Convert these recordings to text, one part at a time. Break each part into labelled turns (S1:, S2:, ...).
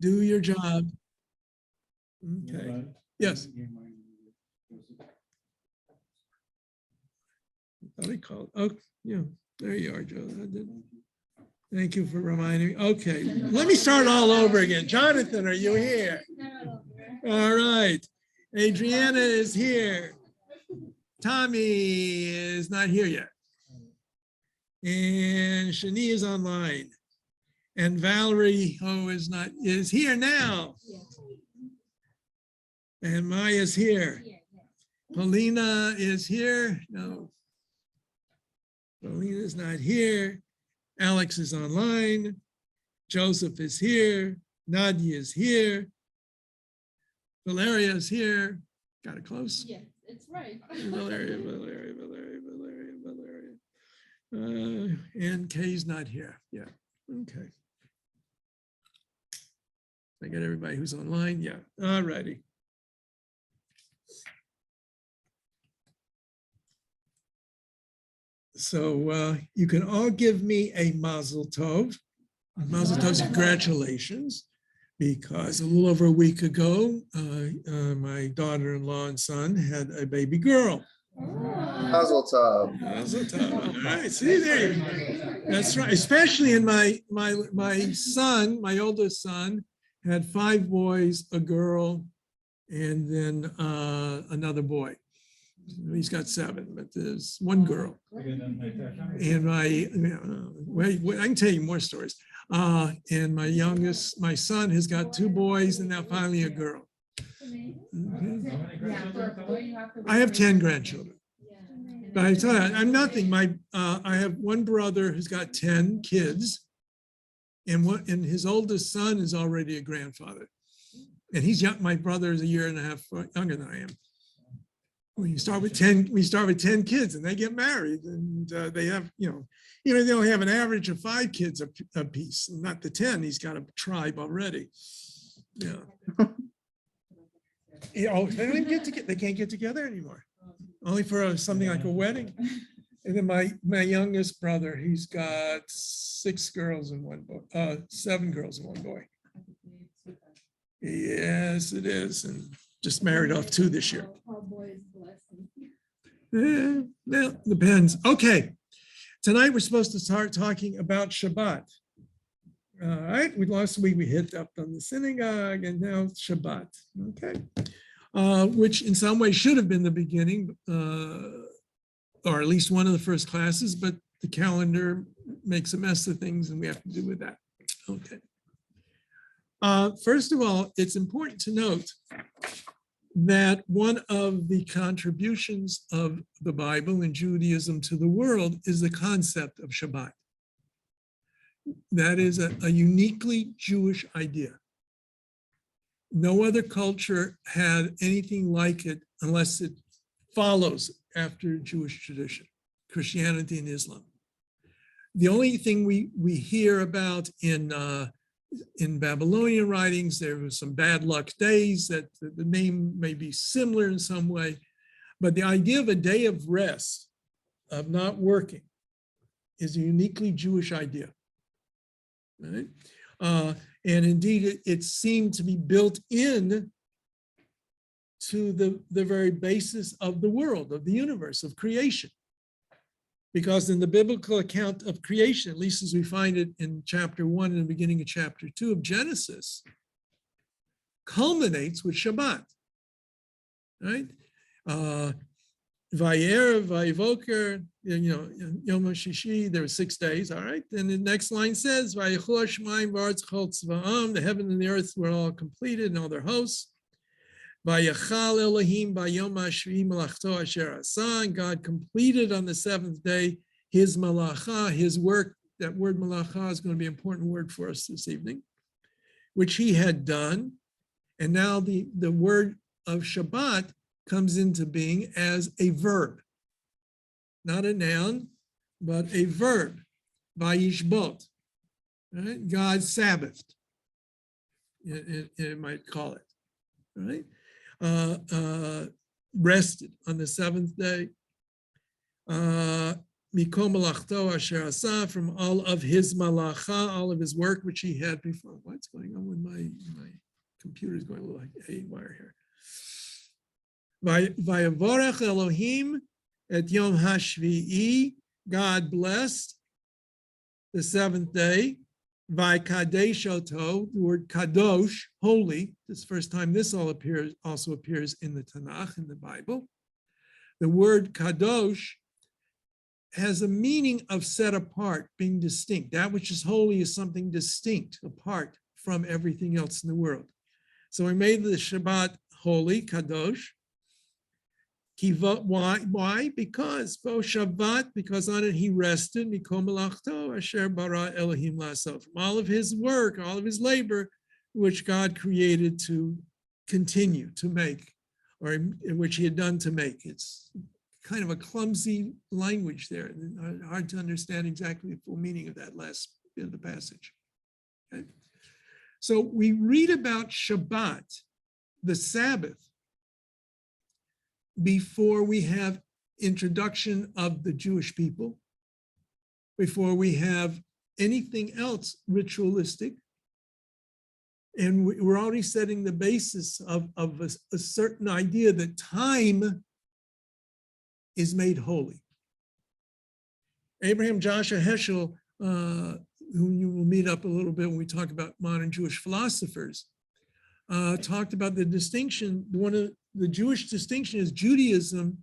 S1: Do your job. Okay. Yes. I called. Oh, yeah. There you are, Joe. Thank you for reminding me. Okay, let me start all over again. Jonathan, are you here? All right. Adriana is here. Tommy is not here yet. And Shani is online. And Valerie, is here now. And Maya's here. Paulina is here. No. Paulina's not here. Alex is online. Joseph is here. Nadia is here. Valeria is here. Got it close?
S2: Yeah, it's right.
S1: Valeria. And Kay's not here. Yeah. Okay. I got everybody who's online. Yeah. All righty. So you can all give me a mazel tov. Mazel tov, congratulations, because a little over a week ago, my daughter-in-law and son had a baby girl.
S3: Mazel tov.
S1: Mazel tov. All right, see there. That's right. Especially in my son, my oldest son, had 5 boys, a girl, and then another boy. He's got 7, but there's 1 girl. And I can tell you more stories. And my son has got 2 boys and now finally a girl. Mm-hmm. I have 10 grandchildren. But I tell you, I'm nothing. I have 1 brother who's got 10 kids, and his oldest son is already a grandfather. And he's young. My brother is a year and a half younger than I am. When you start with 10, we start with 10 kids and they get married, and they have, they only have an average of 5 kids a piece, not the 10. He's got a tribe already. Yeah. They don't even get together. They can't get together anymore. Only for something like a wedding. And then my youngest brother, he's got 6 girls and 1 boy, 7 girls and 1 boy. Yes, it is. And just married off 2 this year. Well, depends. Okay. Tonight we're supposed to start talking about Shabbat. All right. Last week we hit up on the synagogue, and now it's Shabbat. Okay. Which in some ways should have been the beginning, or at least one of the first classes, but the calendar makes a mess of things and we have to do with that. Okay. First of all, it's important to note that one of the contributions of the Bible and Judaism to the world is the concept of Shabbat. That is a uniquely Jewish idea. No other culture had anything like it unless it follows after Jewish tradition, Christianity and Islam. The only thing we hear about in Babylonian writings, there was some bad luck days that the name may be similar in some way, but the idea of a day of rest, of not working, is a uniquely Jewish idea, right? And indeed, it seemed to be built in to the very basis of the world, of the universe, of creation. Because in the biblical account of creation, at least as we find it in chapter 1 and the beginning of chapter 2 of Genesis, culminates with Shabbat, right? Vayer, Vayivoker, Yom HaShishi, there were 6 days, all right? Then the next line says, Vayichor Shemaim v'Aretz Chol Tzva'am, the heaven and the earth were all completed and all their hosts. Vayachal Elohim bayom hashvi'i malachto asher asa, and God completed on the 7th day his malacha, his work. That word malacha is going to be an important word for us this evening, which he had done. And now the word of Shabbat comes into being as a verb, not a noun, but a verb. Vayishbot, right? God Sabbathed, it might call it, right? Rested on the 7th day. Mikom malachto asher asa, from all of his malacha, all of his work which he had before. What's going on with my computer's going a little haywire here. Vayavorech Elohim et Yom HaShvi'i, God blessed the seventh day. Vaykadesh oto, the word kadosh, holy. This is the first time this also appears in the Tanakh, in the Bible. The word kadosh has a meaning of set apart, being distinct. That which is holy is something distinct, apart from everything else in the world. So we made the Shabbat holy, kadosh. Why? Because Shabbat, because on it he rested, mikol melachto asher bara Elohim lasot, from all of his work, all of his labor, which God created to continue to make, or in which he had done to make. It's kind of a clumsy language there, and hard to understand exactly the full meaning of that last bit of the passage. Okay? So we read about Shabbat, the Sabbath, before we have introduction of the Jewish people, before we have anything else ritualistic. And we're already setting the basis of a certain idea that time is made holy. Abraham Joshua Heschel, who you will meet up a little bit when we talk about modern Jewish philosophers, talked about the distinction. One of the Jewish distinction is Judaism,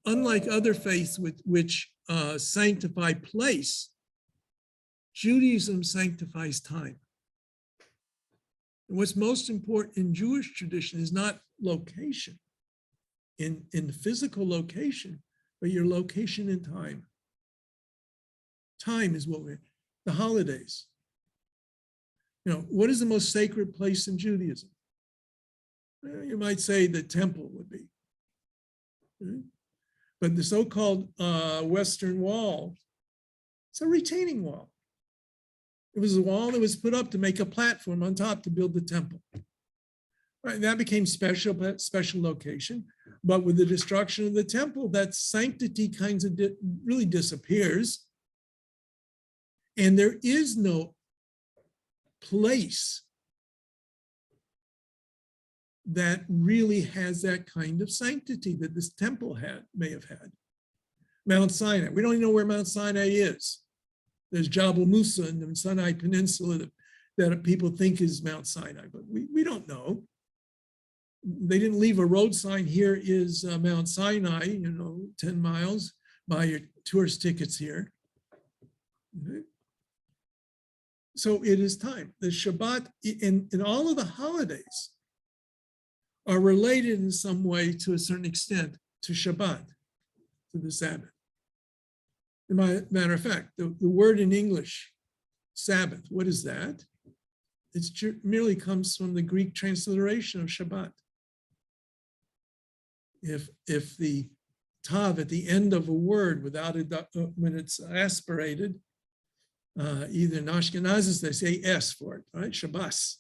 S1: unlike other faiths which sanctify place, Judaism sanctifies time. And what's most important in Jewish tradition is not location, in physical location, but your location in time. Time is what the holidays. You know, what is the most sacred place in Judaism? You might say the temple would be. Right? But the so-called Western Wall, it's a retaining wall. It was a wall that was put up to make a platform on top to build the temple. Right, that became special location. But with the destruction of the temple, that sanctity kinds of really disappears. And there is no place that really has that kind of sanctity that this temple may have had. Mount Sinai, we don't even know where Mount Sinai is. There's Jabal Musa in the Sinai Peninsula that people think is Mount Sinai, but we don't know. They didn't leave a road sign, here is Mount Sinai, 10 miles, buy your tourist tickets here. Okay. So it is time. The Shabbat and all of the holidays are related in some way to a certain extent to Shabbat, to the Sabbath. As a matter of fact, the word in English, Sabbath, what is that? It merely comes from the Greek transliteration of Shabbat. If the tav at the end of a word without when it's aspirated, either in Ashkenazis, they say S for it, right? Shabbos.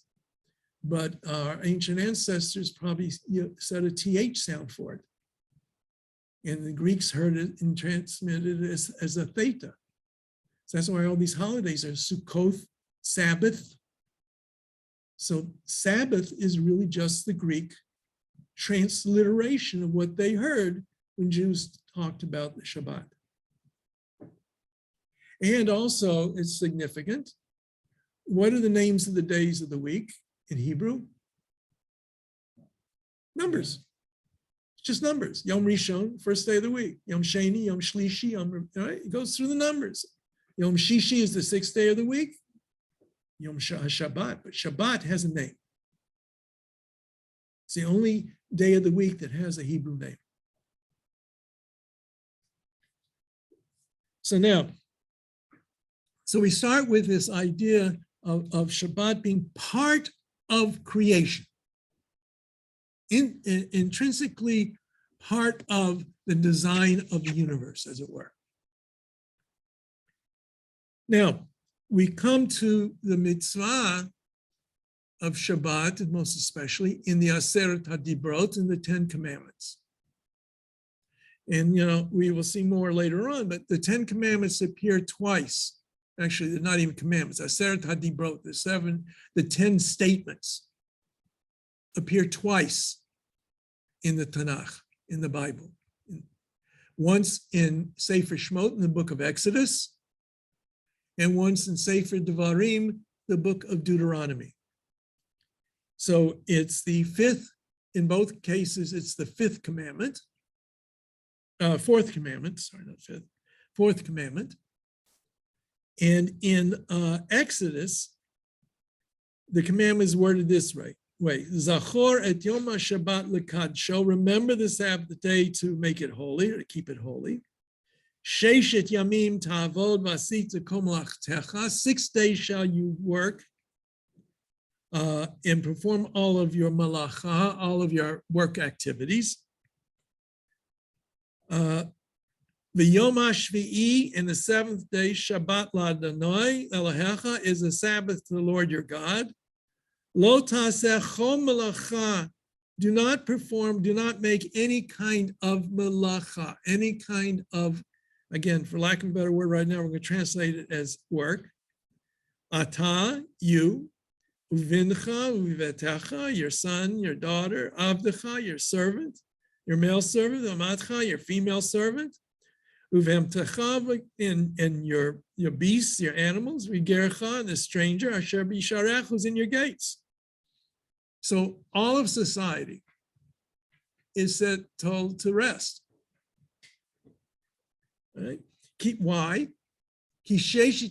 S1: But our ancient ancestors probably said a TH sound for it. And the Greeks heard it and transmitted it as a theta. So that's why all these holidays are Sukkoth, Sabbath. So Sabbath is really just the Greek transliteration of what they heard when Jews talked about the Shabbat. And also, it's significant. What are the names of the days of the week in Hebrew? Numbers. It's just numbers. Yom Rishon, first day of the week. Yom Sheni, Yom Shlishi, right? It goes through the numbers. Yom Shishi is the sixth day of the week. Yom Shabbat, but Shabbat has a name. It's the only day of the week that has a Hebrew name. So we start with this idea of Shabbat being part of creation, intrinsically part of the design of the universe, as it were. Now, we come to the mitzvah of Shabbat, and most especially in the Aseret HaDibrot, in the 10 Commandments. And, we will see more later on, but the 10 Commandments appear twice. Actually, they're not even commandments. Aseret HaDibrot, the 10 statements appear twice in the Tanakh, in the Bible. Once in Sefer Shemot, in the book of Exodus, and once in Sefer Devarim, the book of Deuteronomy. So it's the fifth, in both cases, it's the fourth commandment, fourth commandment. And in Exodus, the commandment is worded this way, Zachor et Yom HaShabbat l'kadsho, remember the Sabbath day to make it holy, or to keep it holy. Sheshet yamim ta'avod v'asita kol melachtecha, 6 days shall you work and perform all of your malacha, all of your work activities. The Yom HaShvi'i, in the 7th day, Shabbat la'Adonai Elohecha, is a Sabbath to the Lord your God. Lo ta'aseh chol melacha, do not perform, do not make any kind of melacha, any kind of, again, for lack of a better word right now, we're going to translate it as work. Ata, you, uvincha, uvivetecha, your son, your daughter, avdecha, your servant, your male servant, amatcha, your female servant, uvemtecha, and your beasts, your animals, vigercha, and the stranger, asher bisharech, who's in your gates. So all of society is told to rest. Right? Why? Because 6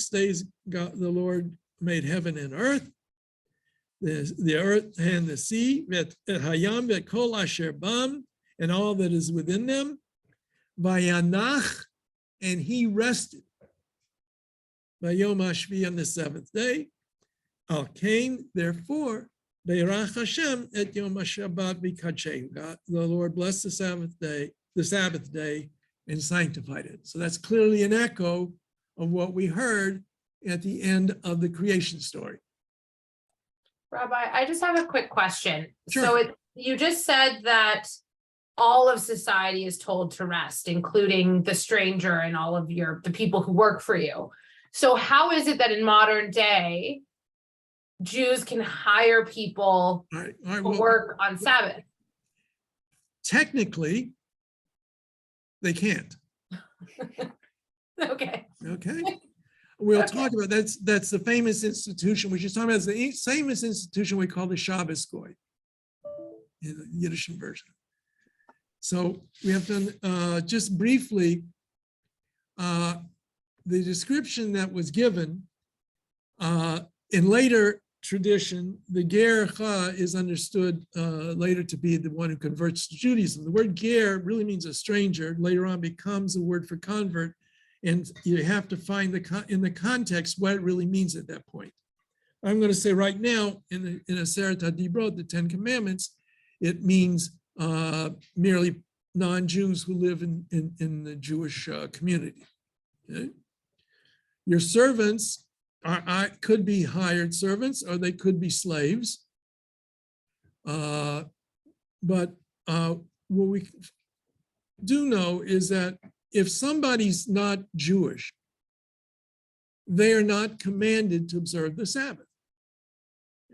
S1: days the Lord made heaven and earth, the earth and the sea, and all that is within them. Vayanach, and he rested. Vayom HaShvi, on the 7th day. Al Kain, therefore, Beirach Hashem et Yom HaShabbat v'kadshehu. The Lord blessed the Sabbath day, and sanctified it. So that's clearly an echo of what we heard at the end of the creation story.
S2: Rabbi, I just have a quick question.
S1: Sure.
S2: So you just said that all of society is told to rest, including the stranger and all of the people who work for you. So how is it that in modern day, Jews can hire people
S1: to
S2: work on Sabbath?
S1: Technically, they can't.
S2: Okay.
S1: Okay. We'll talk about that's the famous institution, which is talking about the famous institution we call the Shabbos Goy in the Yiddish version. So we have done just briefly the description that was given in later tradition. The ger is understood later to be the one who converts to Judaism. The word ger really means a stranger. Later on becomes a word for convert, and you have to find in the context what it really means at that point. I'm going to say right now in Aseret HaDibrot, the 10 Commandments, it means merely non-Jews who live in the Jewish community. Okay? Your servants could be hired servants, or they could be slaves. But what we do know is that if somebody's not Jewish, they are not commanded to observe the Sabbath.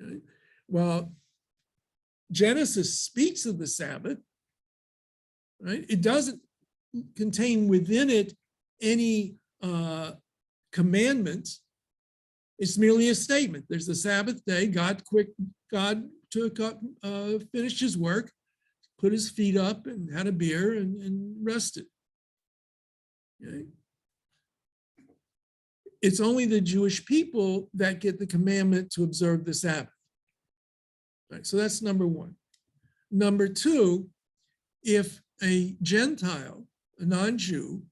S1: Okay? Well, Genesis speaks of the Sabbath, right? It doesn't contain within it any commandments. It's merely a statement. There's the Sabbath day. God took up, finished his work, put his feet up, and had a beer and rested. Okay? It's only the Jewish people that get the commandment to observe the Sabbath. Right, so that's number one. Number two, if a Gentile, a non-Jew,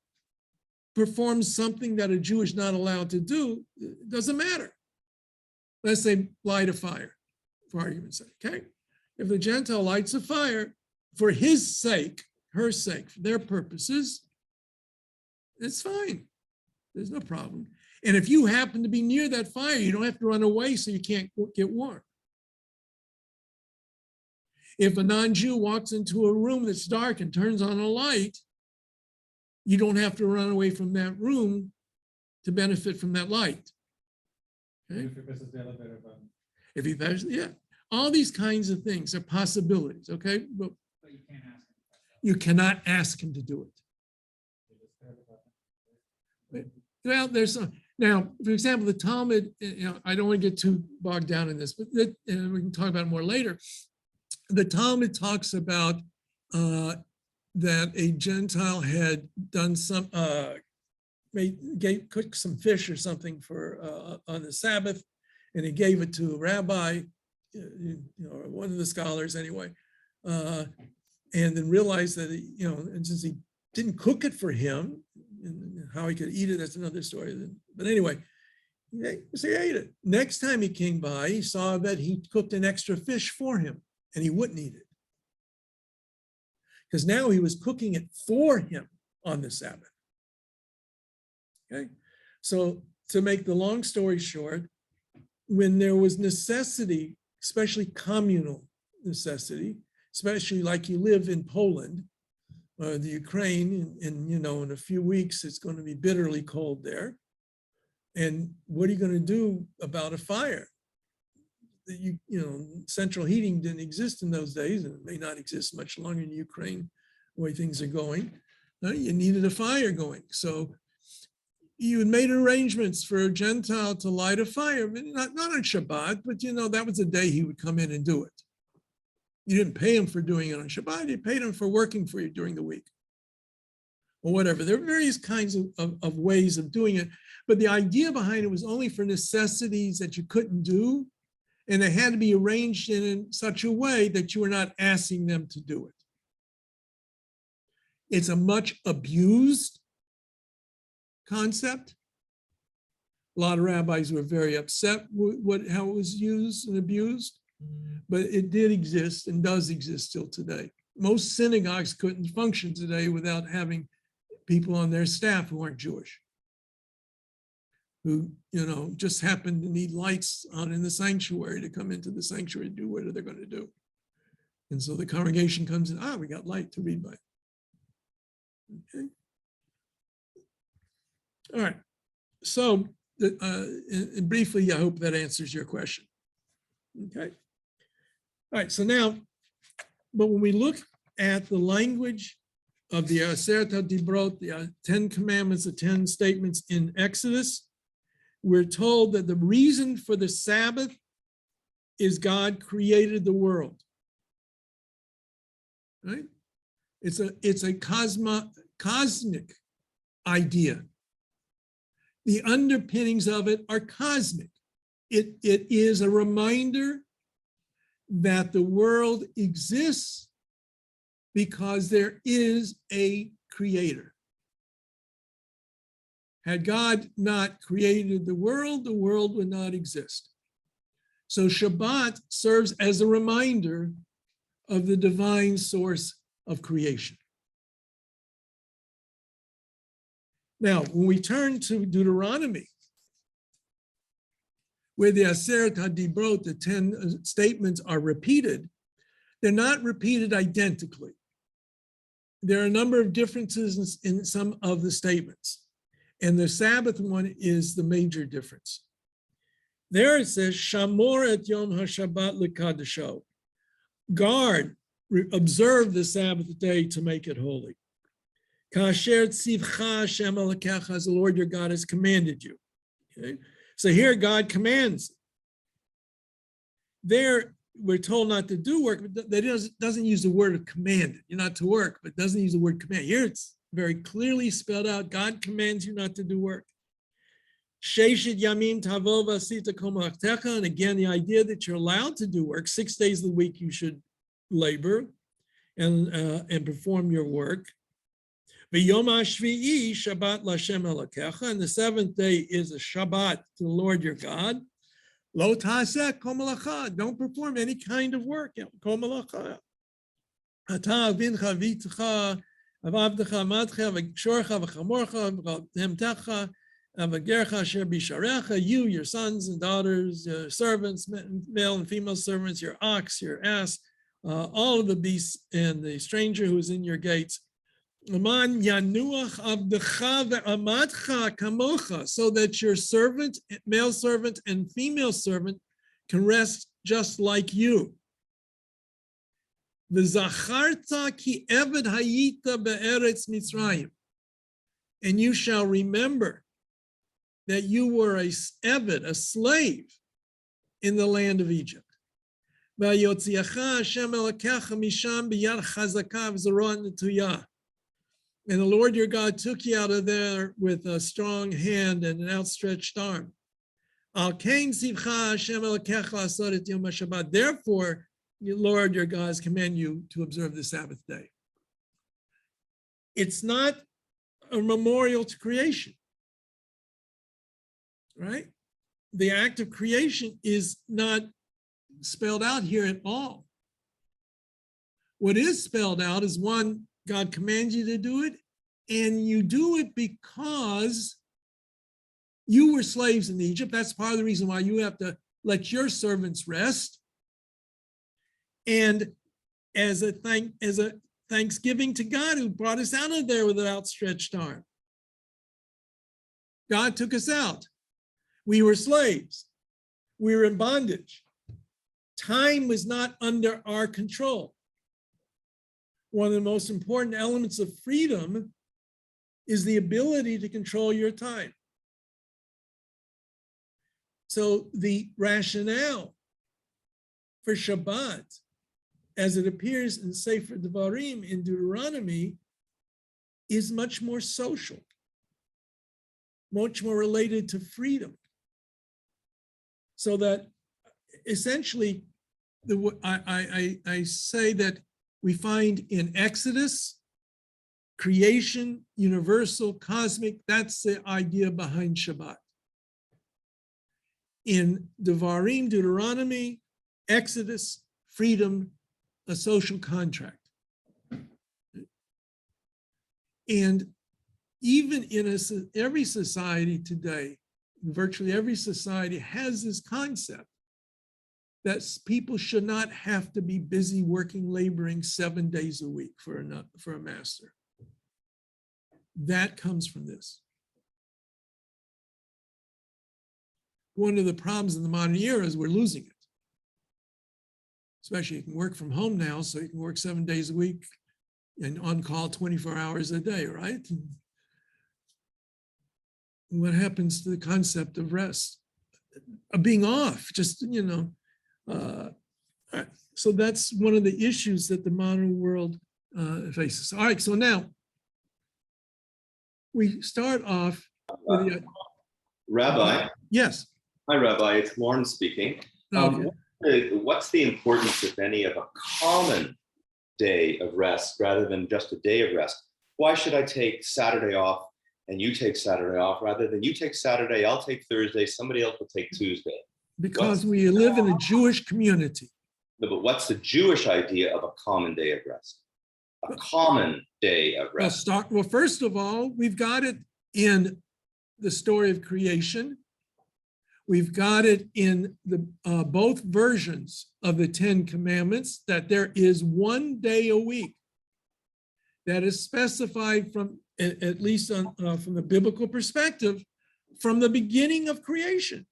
S1: performs something that a Jew is not allowed to do, it doesn't matter. Let's say light a fire, for argument's sake, okay? If the Gentile lights a fire for his sake, her sake, for their purposes, it's fine. There's no problem. And if you happen to be near that fire, you don't have to run away so you can't get warm. If a non-Jew walks into a room that's dark and turns on a light, you don't have to run away from that room to benefit from that light. Okay?
S4: If he presses the elevator button.
S1: If he passes, yeah, all these kinds of things are possibilities. Okay, but
S4: But you can't ask him.
S1: you cannot ask him to do it.
S4: You just press the button.
S1: Well, there's some, now, for example, the Talmud, I don't want to get too bogged down in this, but we can talk about it more later. The Talmud talks about that a Gentile had done some, cooked some fish or something for on the Sabbath, and he gave it to a rabbi, one of the scholars anyway, and then realized that and since he didn't cook it for him, and how he could eat it, that's another story. But anyway, so he ate it. Next time he came by, he saw that he cooked an extra fish for him, and he wouldn't eat it because now he was cooking it for him on the Sabbath. Okay, so to make the long story short, when there was necessity, especially communal necessity, especially like you live in Poland, the Ukraine, and in a few weeks it's going to be bitterly cold there. And what are you going to do about a fire? Central heating didn't exist in those days, and it may not exist much longer in Ukraine, the way things are going. You needed a fire going. So you had made arrangements for a Gentile to light a fire, but not on Shabbat, but that was the day he would come in and do it. You didn't pay him for doing it on Shabbat, you paid him for working for you during the week or whatever. There are various kinds of ways of doing it, but the idea behind it was only for necessities that you couldn't do, and they had to be arranged in such a way that you were not asking them to do it. It's a much abused concept. A lot of rabbis were very upset with how it was used and abused, but it did exist and does exist still today. Most synagogues couldn't function today without having people on their staff who aren't Jewish, who just happen to need lights on in the sanctuary to come into the sanctuary to do what they're going to do. And so the congregation comes in, we got light to read by. Okay. All right. So and briefly, I hope that answers your question. Okay. All right. So now, but when we look at the language of the Aseret HaDibrot, the 10 commandments, the 10 statements in Exodus, we're told that the reason for the Sabbath is God created the world. Right? It's a cosmic idea. The underpinnings of it are cosmic. It is a reminder that the world exists because there is a creator. Had God not created the world would not exist. So Shabbat serves as a reminder of the divine source of creation. Now, when we turn to Deuteronomy, where the Aseret HaDibrot, the 10 statements are repeated, they're not repeated identically. There are a number of differences in some of the statements, and the Sabbath one is the major difference. There it says, Shamor et Yom HaShabbat L'Kadesho. Guard, observe the Sabbath day to make it holy. Kasher tzivcha Hashem Elokecha, as the Lord your God has commanded you. Okay, so here God commands. There we're told not to do work, but that doesn't use the word of commanded. You're not to work, but doesn't use the word command. Here it's very clearly spelled out. God commands you not to do work. Sheshit yamim tavo v'asita kol malachtecha, and again the idea that you're allowed to do work. 6 days of the week you should labor and perform your work. V'yom hashvi'i Shabbat l'Hashem Elokecha, and the 7th day is a Shabbat to the Lord your God. Lo ta'aseh kol malacha, don't perform any kind of work. Kol malacha. Ata avincha v'itcha avavdecha amadcha v'shorcha v'chamorcha v'hemtecha v'gercha asher bisharecha, you, your sons and daughters, your servants, male and female servants, your ox, your ass, all of the beasts, and the stranger who is in your gates. Aman yanuach avdecha ve'amadcha kamocha, so that your servant, male servant and female servant, can rest just like you. V'zacharta ki eved hayita be'eretz Mitzrayim, and you shall remember that you were a eved, a slave in the land of Egypt. V'yotziacha Hashem elokecha misham b'yad chazaka v'zorah netuyah. And the Lord your God took you out of there with a strong hand and an outstretched arm. Therefore, your Lord your God has commanded you to observe the Sabbath day. It's not a memorial to creation, right? The act of creation is not spelled out here at all. What is spelled out is, one, God commands you to do it, and you do it because you were slaves in Egypt. That's part of the reason why you have to let your servants rest. And as a thanksgiving to God who brought us out of there with an outstretched arm. God took us out. We were slaves. We were in bondage. Time was not under our control. One of the most important elements of freedom is the ability to control your time. So the rationale for Shabbat, as it appears in Sefer Devarim in Deuteronomy, is much more social, much more related to freedom. So that essentially, I say that we find in Exodus, creation, universal, cosmic, that's the idea behind Shabbat. In Devarim, Deuteronomy, Exodus, freedom, a social contract. And even in every society today, virtually every society has this concept that people should not have to be busy working, laboring 7 days a week for a master. That comes from this. One of the problems in the modern era is we're losing it. Especially you can work from home now, so you can work 7 days a week and on call 24 hours a day, right? And what happens to the concept of rest, of being off, just, so that's one of the issues that the modern world faces. All right, so now we start off with the,
S5: Rabbi.
S1: yes.
S5: Hi, Rabbi. It's Lauren speaking.
S1: Okay.
S5: What's the importance, if any, of a common day of rest rather than just a day of rest? Why should I take Saturday off and you take Saturday off rather than you take Saturday, I'll take Thursday, somebody else will take Tuesday?
S1: Because we live in a Jewish community.
S5: No, but what's the Jewish idea of a common day of rest? A common day of rest.
S1: Well, first of all, we've got it in the story of creation. We've got it in the both versions of the 10 Commandments that there is 1 day a week that is specified from, at least from the biblical perspective, from the beginning of creation.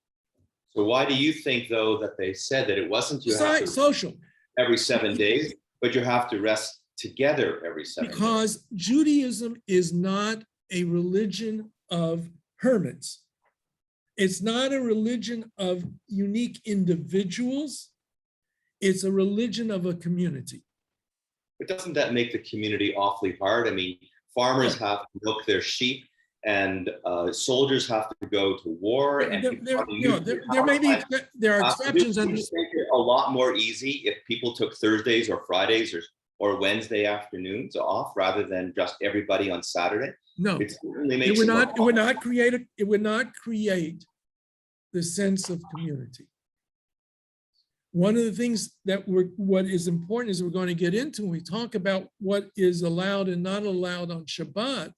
S5: So why do you think, though, that they said that it wasn't you have to
S1: social
S5: every 7 days, but you have to rest together every 7 days?
S1: Because Judaism is not a religion of hermits. It's not a religion of unique individuals. It's a religion of a community.
S5: But doesn't that make the community awfully hard? I mean, farmers have to milk their sheep, and soldiers have to go to war. And
S1: there are exceptions.
S5: Would you make it a lot more easy if people took Thursdays or Fridays or Wednesday afternoons off rather than just everybody on Saturday?
S1: No,
S5: it
S1: would not create the sense of community. One of the things what is important is we're going to get into when we talk about what is allowed and not allowed on Shabbat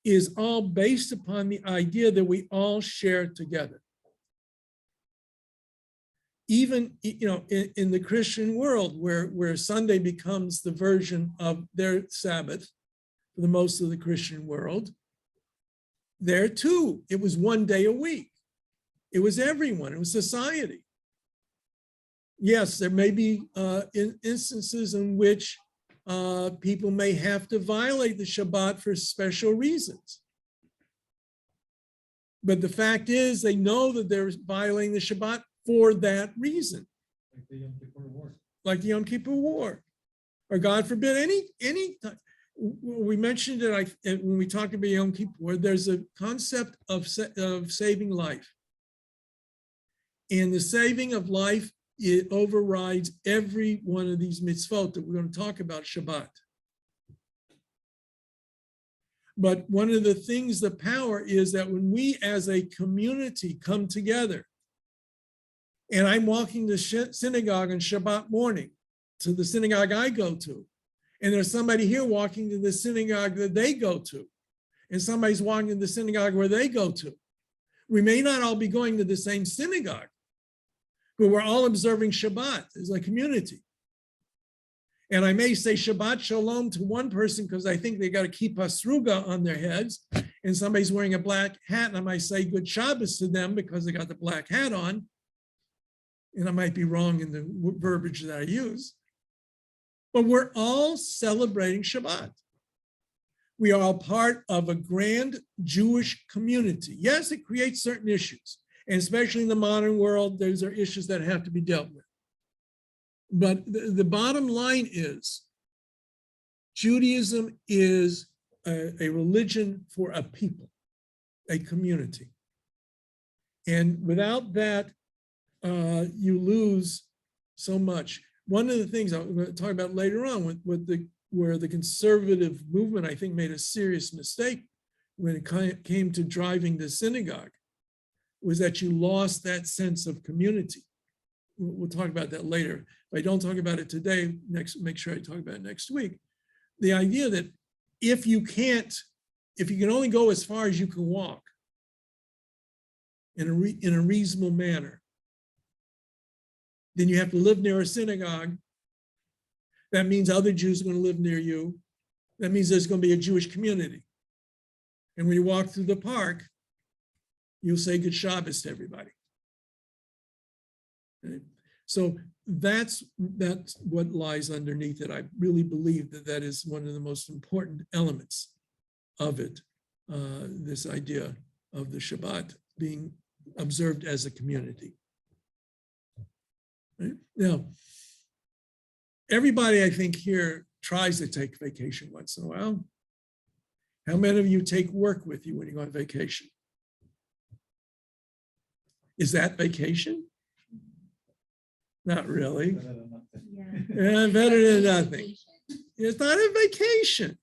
S1: is all based upon the idea that we all share together. Even, in the Christian world where Sunday becomes the version of their Sabbath, for the most of the Christian world, there too, it was one day a week. It was everyone, it was society. Yes, there may be instances in which people may have to violate the Shabbat for special reasons. But the fact is, they know that they're violating the Shabbat for that reason.
S4: Like the Yom Kippur War.
S1: Like the Yom Kippur War, or God forbid, any time. We mentioned it when we talked about Yom Kippur, there's a concept of saving life. And the saving of life, it overrides every one of these mitzvot that we're going to talk about Shabbat. But one of the things, the power is that when we as a community come together, and I'm walking to synagogue on Shabbat morning, to the synagogue I go to, and there's somebody here walking to the synagogue that they go to, and somebody's walking to the synagogue where they go to. We may not all be going to the same synagogue, but we're all observing Shabbat as a community. And I may say Shabbat Shalom to one person because I think they got to keep Pasruga on their heads, and somebody's wearing a black hat, and I might say Good Shabbos to them because they got the black hat on. And I might be wrong in the verbiage that I use. But we're all celebrating Shabbat. We are all part of a grand Jewish community. Yes, it creates certain issues. And especially in the modern world, those are issues that have to be dealt with. But the bottom line is, Judaism is a religion for a people, a community. And without that, you lose so much. One of the things I'm going to talk about later on where the conservative movement, I think, made a serious mistake when it came to driving the synagogue, was that you lost that sense of community. We'll talk about that later. If I don't talk about it today, make sure I talk about it next week. The idea that if you can only go as far as you can walk in a reasonable manner, then you have to live near a synagogue. That means other Jews are going to live near you. That means there's going to be a Jewish community. And when you walk through the park, you'll say Good Shabbos to everybody. Okay? So that's what lies underneath it. I really believe that is one of the most important elements of it, this idea of the Shabbat being observed as a community. Right? Now, everybody I think here tries to take vacation once in a while. How many of you take work with you when you go on vacation? Is that vacation? Not really.
S4: Better than nothing.
S1: Yeah, better than nothing. It's not a vacation.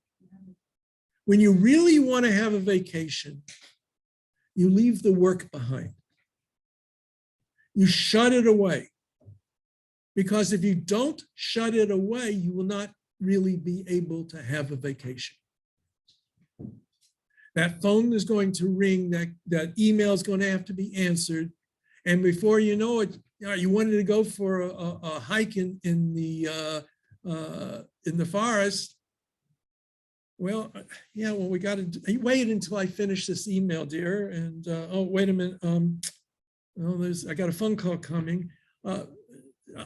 S1: When you really want to have a vacation, you leave the work behind. You shut it away. Because if you don't shut it away, you will not really be able to have a vacation. That phone is going to ring, that email is going to have to be answered. And before you know it, you wanted to go for a hike in the forest. Well, yeah, well, we got to wait until I finish this email, dear. And oh, wait a minute. I got a phone call coming.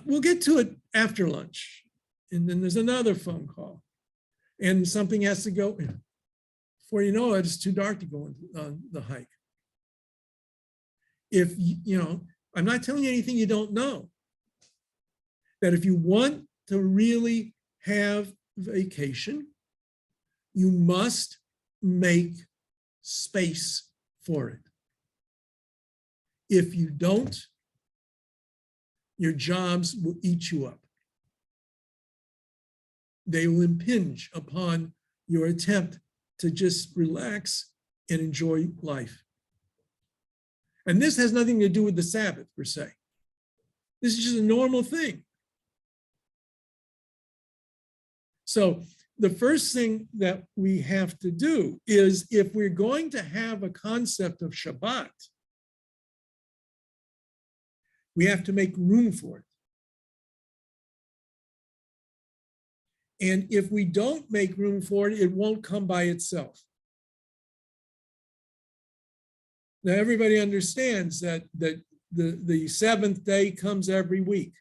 S1: We'll get to it after lunch. And then there's another phone call. And something has to go. Before you know it, it's too dark to go on the hike. If, I'm not telling you anything you don't know. That if you want to really have vacation, you must make space for it. If you don't, your jobs will eat you up. They will impinge upon your attempt to just relax and enjoy life. And this has nothing to do with the Sabbath per se. This is just a normal thing. So the first thing that we have to do is, if we're going to have a concept of Shabbat, we have to make room for it. And if we don't make room for it, it won't come by itself. Now, everybody understands that the seventh day comes every week.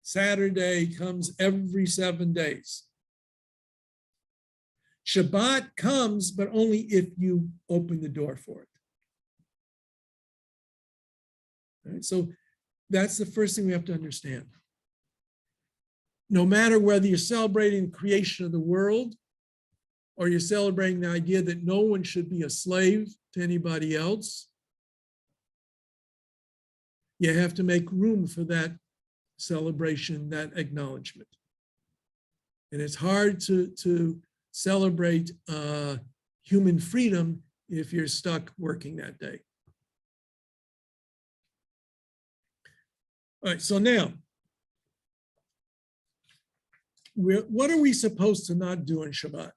S1: Saturday comes every 7 days. Shabbat comes, but only if you open the door for it. All right, so that's the first thing we have to understand. No matter whether you're celebrating the creation of the world or you're celebrating the idea that no one should be a slave to anybody else, you have to make room for that celebration, that acknowledgement. And it's hard to celebrate human freedom if you're stuck working that day. All right, so now, what are we supposed to not do in Shabbat?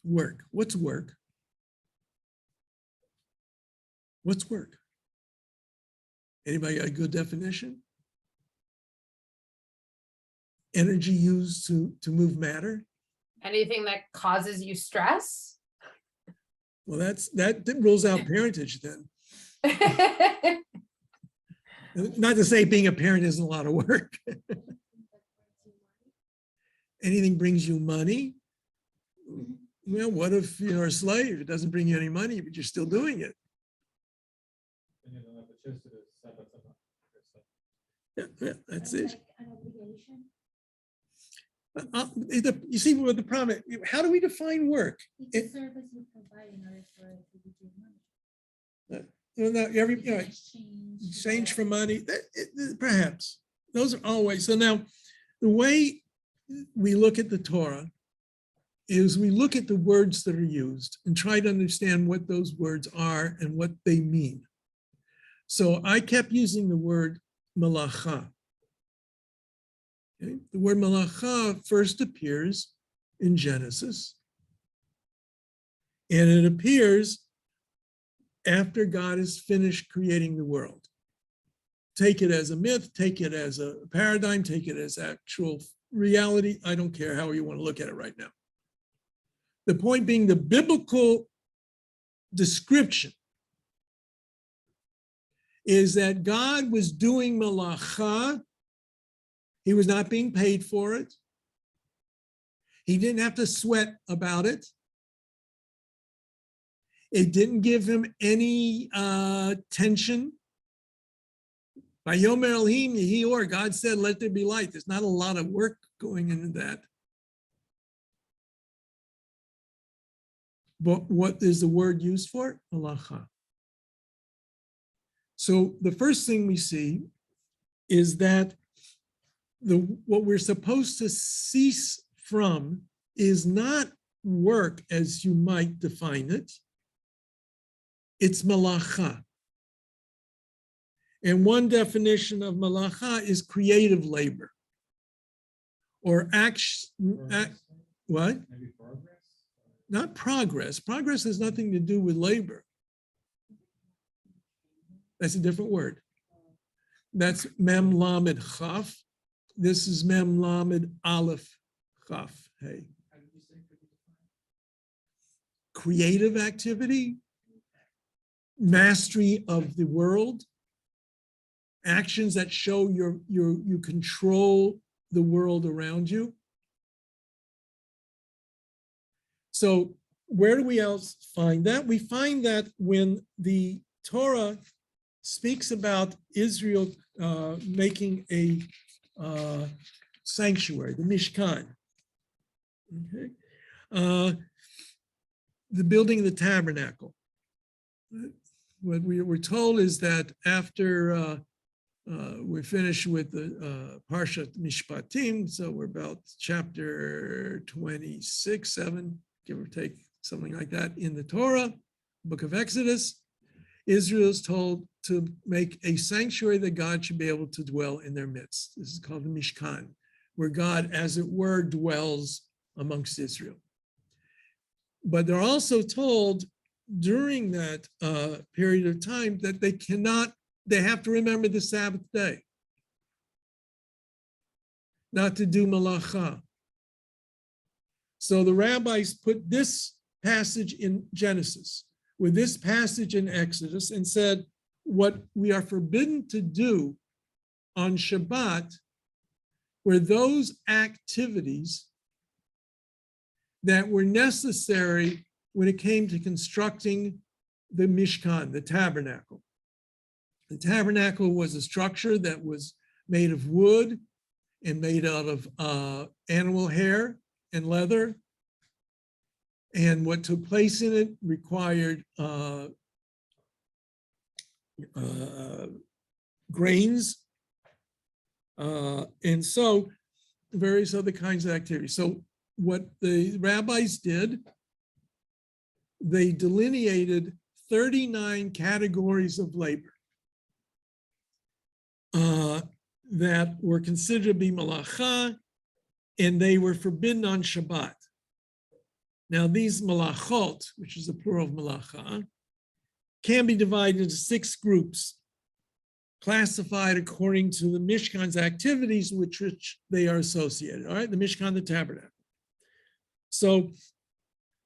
S1: Work. What's work? What's work? Anybody got a good definition? Energy used to move matter?
S2: Anything that causes you stress?
S1: Well, that rules out parentage then. Not to say being a parent isn't a lot of work. Anything brings you money? Well, what if you're a slave? It doesn't bring you any money, but you're still doing it. Yeah, that's it. You see what the problem is? How do we define work?
S6: It's a service you provide in order for it to give money.
S1: Exchange for money, perhaps. Those are always. So now, the way we look at the Torah is we look at the words that are used and try to understand what those words are and what they mean. So I kept using the word malacha. Okay? The word malacha first appears in Genesis, and it appears after God has finished creating the world. Take it as a myth, take it as a paradigm, take it as actual reality. I don't care how you want to look at it right now. The point being, the biblical description is that God was doing malacha. He was not being paid for it. He didn't have to sweat about it. It didn't give him any tension. By Yomer Elohim Yehi Or, God said, let there be light. There's not a lot of work going into that. But what is the word used for? Malacha. So the first thing we see is that what we're supposed to cease from is not work as you might define it. It's malacha. And one definition of malacha is creative labor or action. What?
S4: Maybe progress?
S1: Not progress. Progress has nothing to do with labor. That's a different word. That's mem lamed chaf. This is mem lamed aleph chaf. Hey. Creative activity, mastery of the world, actions that show you control the world around you. So where do we else find that? We find that when the Torah speaks about Israel making a sanctuary, the Mishkan. Okay. The building of the tabernacle. What we were told is that after we finish with the Parshat Mishpatim, so we're about chapter 26, 7, give or take, something like that in the Torah, book of Exodus, Israel is told to make a sanctuary that God should be able to dwell in their midst. This is called the Mishkan, where God, as it were, dwells amongst Israel. But they're also told during that period of time that they have to remember the Sabbath day. not to do malacha. So the rabbis put this passage in Genesis with this passage in Exodus and said, what we are forbidden to do on Shabbat were those activities that were necessary when it came to constructing the Mishkan, the tabernacle. The tabernacle was a structure that was made of wood and made out of animal hair and leather. And what took place in it required grains, and so various other kinds of activities. So what the rabbis did, they delineated 39 categories of labor that were considered to be malacha, and they were forbidden on Shabbat. Now, these malachot, which is the plural of malacha, can be divided into 6 groups, classified according to the Mishkan's activities with which they are associated. All right, the Mishkan, the tabernacle. So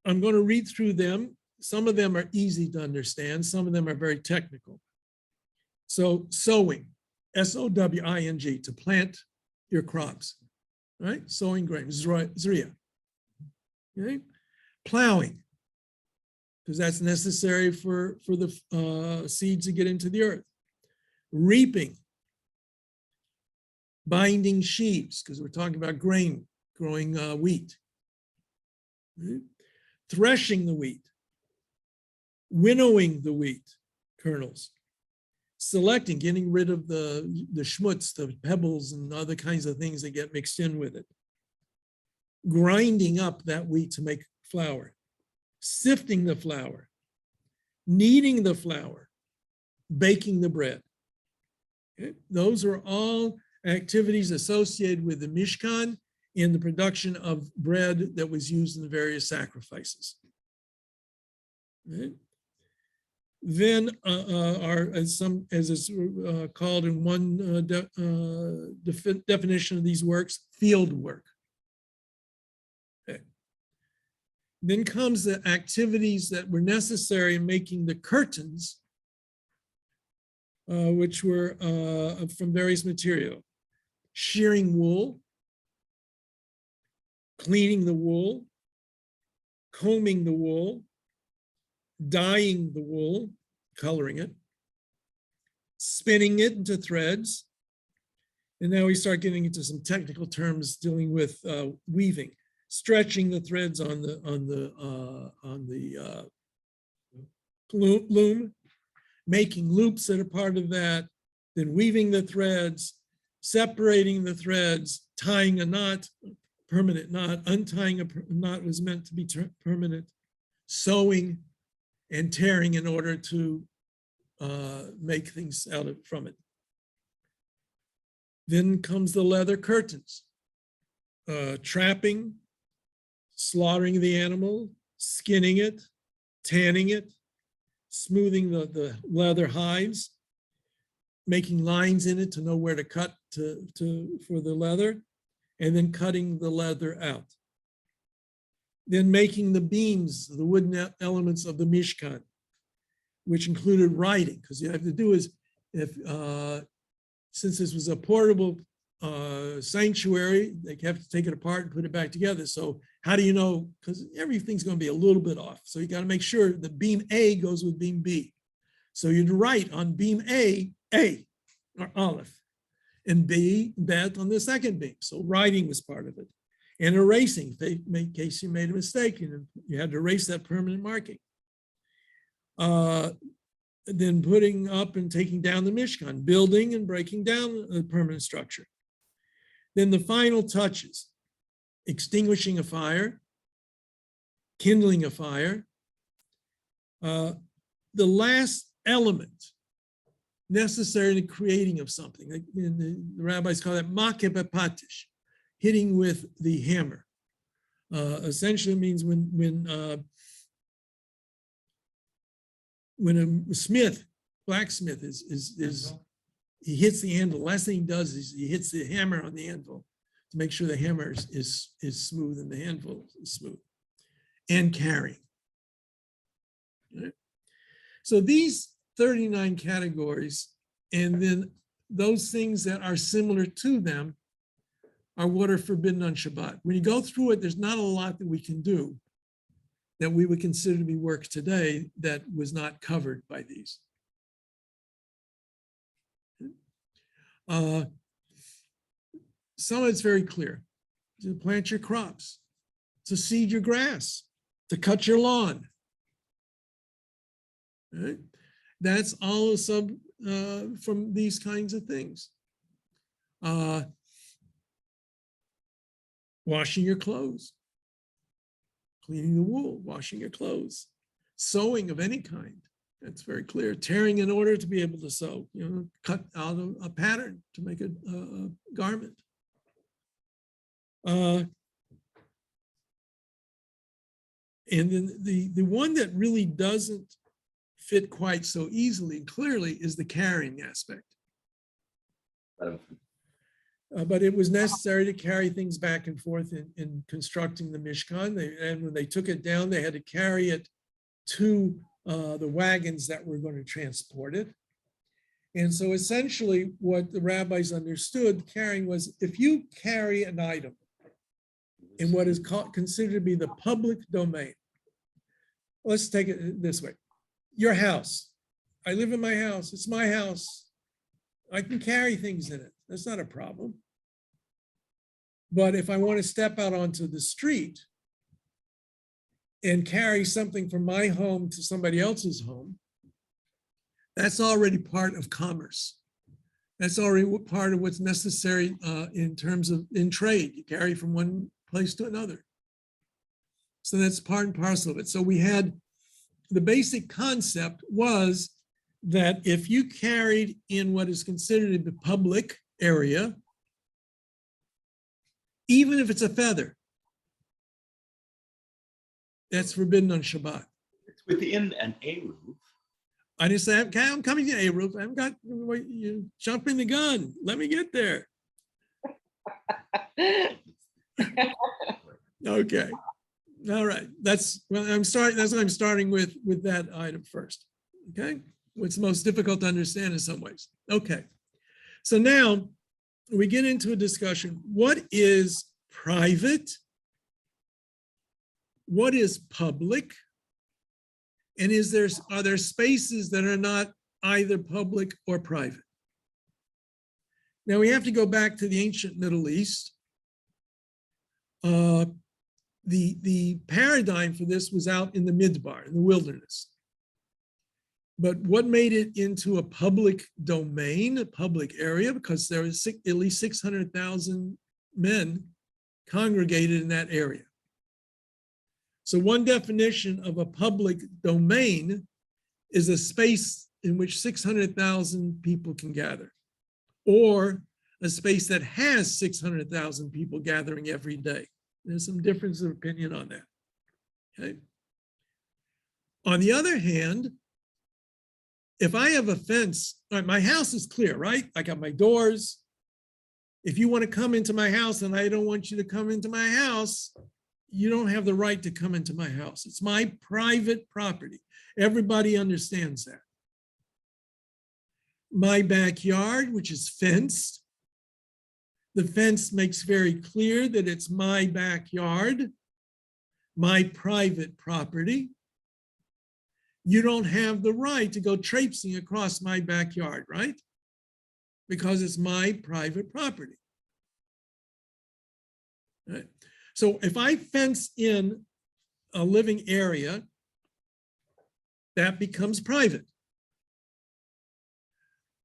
S1: I'm going to read through them. Some of them are easy to understand. Some of them are very technical. So sowing, S-O-W-I-N-G, to plant your crops, right? Sowing grain, zriya. Okay? Plowing, because that's necessary for the seeds to get into the earth. Reaping, binding sheaves, because we're talking about grain, growing wheat. Right? Threshing the wheat, winnowing the wheat kernels, selecting, getting rid of the schmutz, the pebbles and other kinds of things that get mixed in with it, grinding up that wheat to make flour, sifting the flour, kneading the flour, baking the bread. Okay? Those are all activities associated with the Mishkan and the production of bread that was used in the various sacrifices. Okay? Then as is called in one definition of these works, field work. Okay. Then comes the activities that were necessary in making the curtains, which were from various material. Shearing wool, cleaning the wool, combing the wool, dyeing the wool, coloring it, spinning it into threads. And now we start getting into some technical terms dealing with weaving, stretching the threads on the loom, making loops that are part of that, then weaving the threads, separating the threads, tying a knot, permanent knot, untying a knot was meant to be permanent, sewing and tearing in order to make things from it. Then comes the leather curtains, trapping, slaughtering the animal, skinning it, tanning it, smoothing the leather hides, making lines in it to know where to cut for the leather, and then cutting the leather out. Then making the beams, the wooden elements of the Mishkan, which included writing, because you have to do is, since this was a portable sanctuary, they have to take it apart and put it back together. So how do you know? Because everything's going to be a little bit off. So you got to make sure that beam A goes with beam B. So you'd write on beam A, or Aleph, and B, Bet on the second beam. So writing was part of it. And erasing, in case you made a mistake, and you had to erase that permanent marking. Then putting up and taking down the Mishkan, building and breaking down the permanent structure. Then the final touches, extinguishing a fire, kindling a fire. The last element necessary in the creating of something, the rabbis call that makeh b'patish, hitting with the hammer. Essentially means when a blacksmith he hits the anvil, last thing he does is he hits the hammer on the anvil to make sure the hammer is smooth and the handle is smooth, and carrying. Right? So these 39 categories, and then those things that are similar to them are what are forbidden on Shabbat. When you go through it, there's not a lot that we can do that we would consider to be work today that was not covered by these. Some of it's very clear. To plant your crops, to seed your grass, to cut your lawn. Right? That's all from these kinds of things. Washing your clothes, cleaning the wool, washing your clothes, sewing of any kind. That's very clear. Tearing in order to be able to sew, cut out a pattern to make a garment. And then the one that really doesn't fit quite so easily and clearly is the carrying aspect. But it was necessary to carry things back and forth in constructing the Mishkan. And when they took it down, they had to carry it to the wagons that were going to transport it. And so essentially what the rabbis understood carrying was, if you carry an item in what is considered to be the public domain, let's take it this way. Your house. I live in my house. It's my house. I can carry things in it. That's not a problem. But if I want to step out onto the street and carry something from my home to somebody else's home, that's already part of commerce. That's already part of what's necessary in terms of in trade. You carry from one place to another. So that's part and parcel of it. So we had the basic concept was that if you carried in what is considered the public area, even if it's a feather, that's forbidden on Shabbat.
S5: It's within an Eruv.
S1: I just say, okay, I'm coming to Eruv. I haven't got you jumping the gun. Let me get there. Okay. All right. That's what I'm starting with that item first. Okay. What's most difficult to understand in some ways. Okay. So now we get into a discussion. What is private? What is public? And are there spaces that are not either public or private? Now we have to go back to the ancient Middle East. The paradigm for this was out in the Midbar, in the wilderness. But what made it into a public domain, a public area, because there was at least 600,000 men congregated in that area. So one definition of a public domain is a space in which 600,000 people can gather, or a space that has 600,000 people gathering every day. There's some difference of opinion on that. Okay. On the other hand, if I have a fence, my house is clear, right? I got my doors. If you want to come into my house and I don't want you to come into my house, you don't have the right to come into my house. It's my private property. Everybody understands that. My backyard, which is fenced, the fence makes very clear that it's my backyard, my private property. You don't have the right to go traipsing across my backyard, right? Because it's my private property. Right? So if I fence in a living area, that becomes private.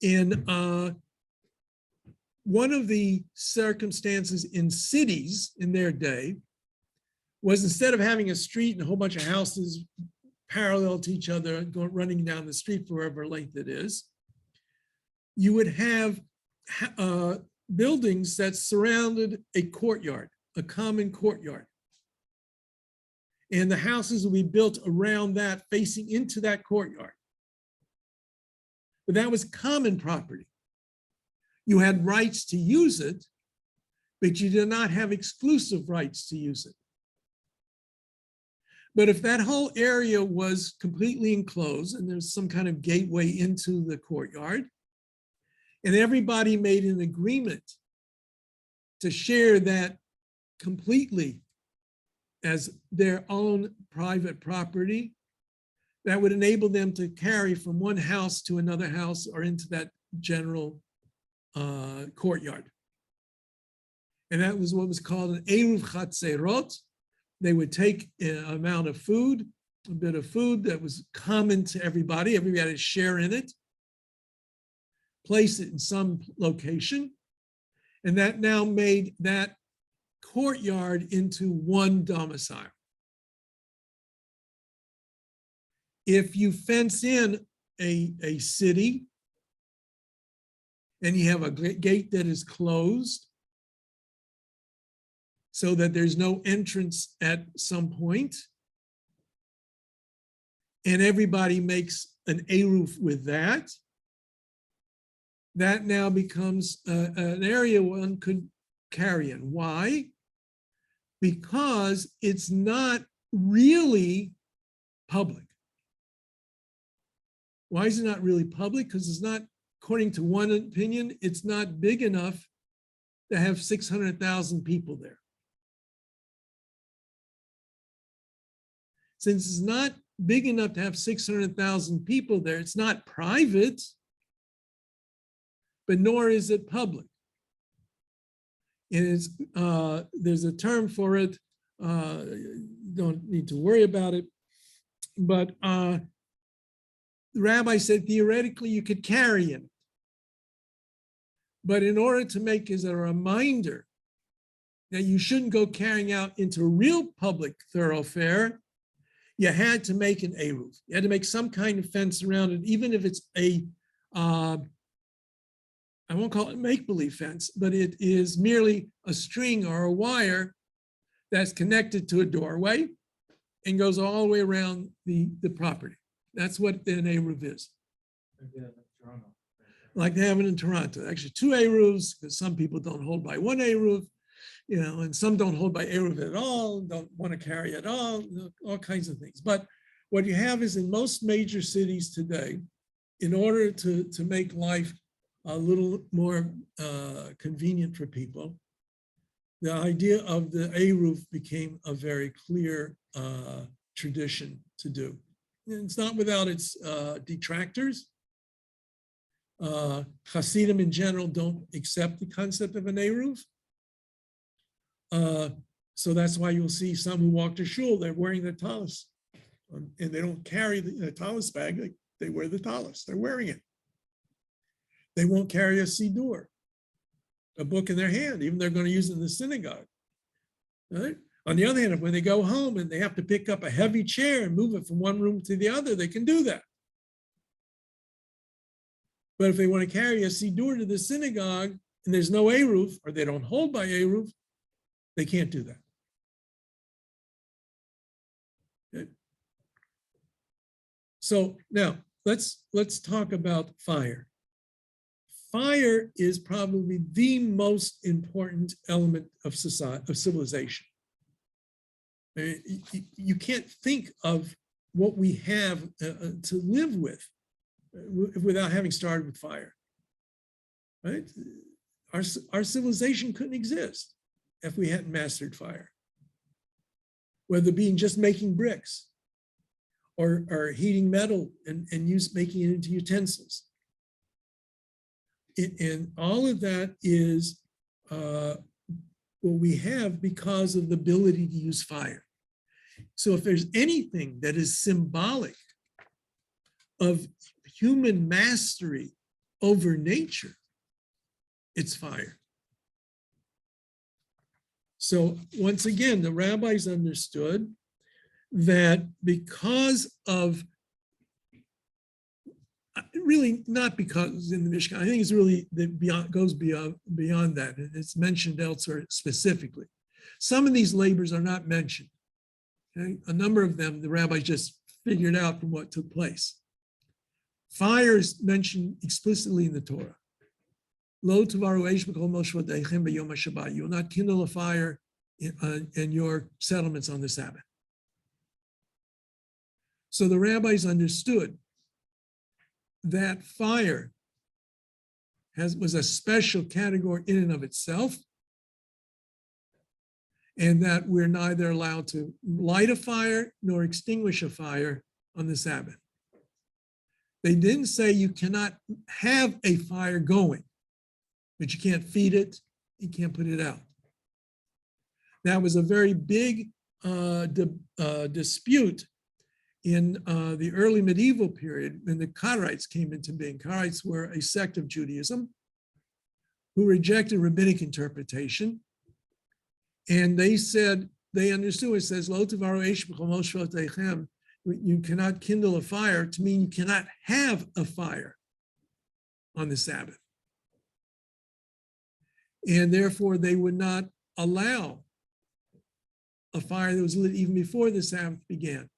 S1: In one of the circumstances in cities in their day was, instead of having a street and a whole bunch of houses parallel to each other, running down the street for whatever length it is, you would have buildings that surrounded a courtyard, a common courtyard. And the houses would be built around that, facing into that courtyard. But that was common property. You had rights to use it, but you do not have exclusive rights to use it. But if that whole area was completely enclosed and there's some kind of gateway into the courtyard, and everybody made an agreement to share that completely as their own private property, that would enable them to carry from one house to another house or into that general courtyard. And that was what was called an Eruv Chatzerot. They would take an amount of food, a bit of food that was common to everybody, everybody had a share in it, place it in some location, and that now made that courtyard into one domicile. If you fence in a city and you have a gate that is closed so that there's no entrance at some point, and everybody makes an eruv with that, that now becomes an area one could carry in. Why? Because it's not really public. Why is it not really public? Because it's not, according to one opinion, it's not big enough to have 600,000 people there. Since it's not big enough to have 600,000 people there, it's not private, but nor is it public. And it's, there's a term for it, don't need to worry about it, but the rabbi said theoretically you could carry in it. But in order to make as a reminder that you shouldn't go carrying out into a real public thoroughfare, you had to make an eruv. You had to make some kind of fence around it, even if it's a, I won't call it make-believe fence, but it is merely a string or a wire that's connected to a doorway and goes all the way around the property. That's what an eruv is. Like they have it in Toronto. Actually, 2 eruvs, because some people don't hold by 1 eruv, you know, and some don't hold by eruv at all, don't want to carry at all kinds of things. But what you have is in most major cities today, in order to make life a little more convenient for people, the idea of the eruv became a very clear tradition to do. And it's not without its detractors. Hasidim in general don't accept the concept of an eruv. So that's why you'll see some who walk to shul, they're wearing the talis. And they don't carry the talis bag, they wear the talis, they're wearing it. They won't carry a siddur, a book in their hand, even they're going to use it in the synagogue. Right? On the other hand, when they go home and they have to pick up a heavy chair and move it from one room to the other, they can do that. But if they want to carry a siddur to the synagogue and there's no eruv, or they don't hold by eruv, they can't do that. Okay. So now let's talk about fire. Fire is probably the most important element of society, of civilization. I mean, you can't think of what we have to live with without having started with fire, right? Our civilization couldn't exist if we hadn't mastered fire. Whether it being just making bricks or heating metal and making it into utensils. And all of that is what we have because of the ability to use fire. So if there's anything that is symbolic of human mastery over nature, it's fire. So once again, the rabbis understood that because of, really not because in the Mishkan, I think it's really that goes beyond that. It's mentioned elsewhere specifically. Some of these labors are not mentioned. Okay? A number of them, the rabbis just figured out from what took place. Fire is mentioned explicitly in the Torah. Lo tavaru eish b'kol moshvatechem b'yom haShabbat. You will not kindle a fire in your settlements on the Sabbath. So the rabbis understood that fire was a special category in and of itself, and that we're neither allowed to light a fire nor extinguish a fire on the Sabbath. They didn't say you cannot have a fire going, but you can't feed it, you can't put it out. That was a very big dispute in the early medieval period when the Karaites came into being. Karaites were a sect of Judaism who rejected rabbinic interpretation. And they said, they understood, it says, Lo tavaru eish b'kol moshvatechem. You cannot kindle a fire to mean you cannot have a fire on the Sabbath. And therefore they would not allow a fire that was lit even before the Sabbath began.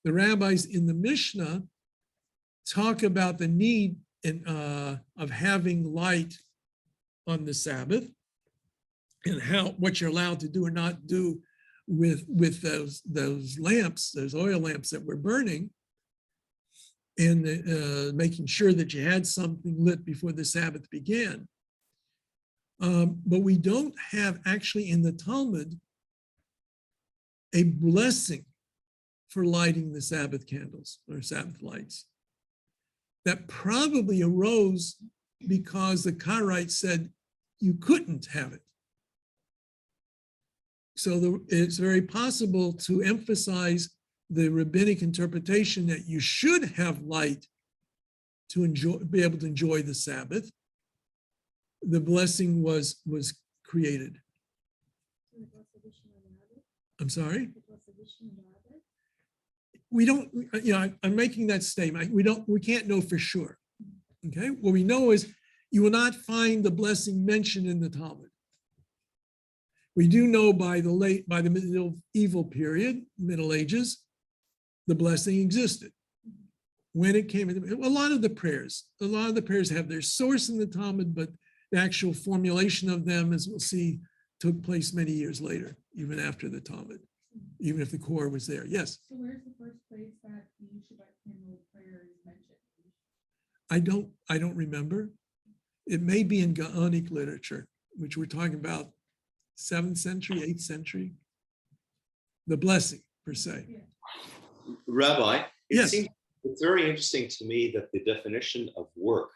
S1: The rabbis in the Mishnah talk about the need of having light on the Sabbath and what you're allowed to do or not do with those lamps, those oil lamps that were burning, and making sure that you had something lit before the Sabbath began. But we don't have actually in the Talmud a blessing for lighting the Sabbath candles or Sabbath lights. That probably arose because the Karaites said you couldn't have it. So it's very possible to emphasize the rabbinic interpretation that you should have light to be able to enjoy the Sabbath. The blessing was created. I'm sorry? We don't, I'm making that statement. We can't know for sure. Okay, what we know is you will not find the blessing mentioned in the Talmud. We do know by the medieval period, Middle Ages, the blessing existed. When it came into a lot of the prayers have their source in the Talmud, but the actual formulation of them, as we'll see, took place many years later, even after the Talmud, even if the core was there. Yes.
S6: So where's the first place that the Shabbat candle prayer is mentioned?
S1: I don't remember. It may be in Gaonic literature, which we're talking about 7th century, 8th century. The blessing per se.
S6: Yeah.
S5: Rabbi,
S1: Yes.
S5: It's very interesting to me that the definition of work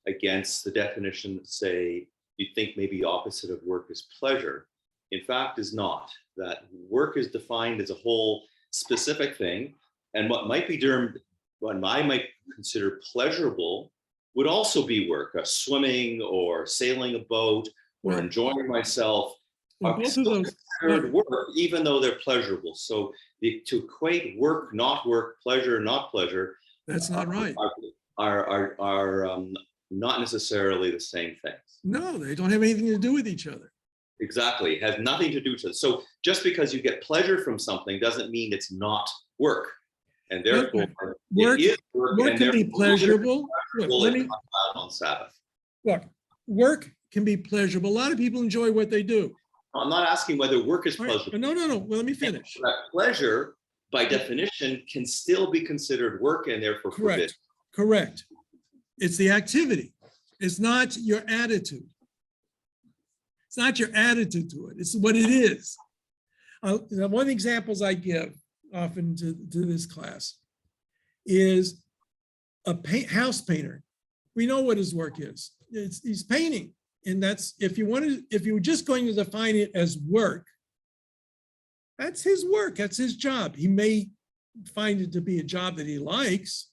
S5: against the definition, say, you think maybe opposite of work is pleasure, in fact is not. That work is defined as a whole specific thing, and what might be termed, what I might consider pleasurable would also be work, swimming or sailing a boat or
S1: Right.
S5: enjoying myself.
S1: Well,
S5: Are
S1: both of
S5: still
S1: those,
S5: considered work, even though they're pleasurable. So to equate work, not work, pleasure, not pleasure,
S1: that's not right.
S5: are not necessarily the same things.
S1: No, they don't have anything to do with each other.
S5: Exactly, it has nothing to do with it. So just because you get pleasure from something doesn't mean it's not work, and therefore
S1: Work-
S5: it is work,
S1: Work
S5: and
S1: can be
S5: therefore
S1: pleasurable. Look,
S5: will
S1: let
S5: it
S1: me,
S5: come out on Sabbath?
S1: look, work can be pleasurable. A lot of people enjoy what they do.
S5: I'm not asking whether work is
S1: All right,
S5: pleasurable.
S1: no. Well, let me finish.
S5: That pleasure, by definition, can still be considered work and therefore forbidden.
S1: Correct. It's the activity. It's not your attitude. It's not your attitude to it. It's what it is. One of the examples I give often to this class is a house painter. We know what his work is. He's painting. And that's, if you were just going to define it as work, that's his work, that's his job. He may find it to be a job that he likes,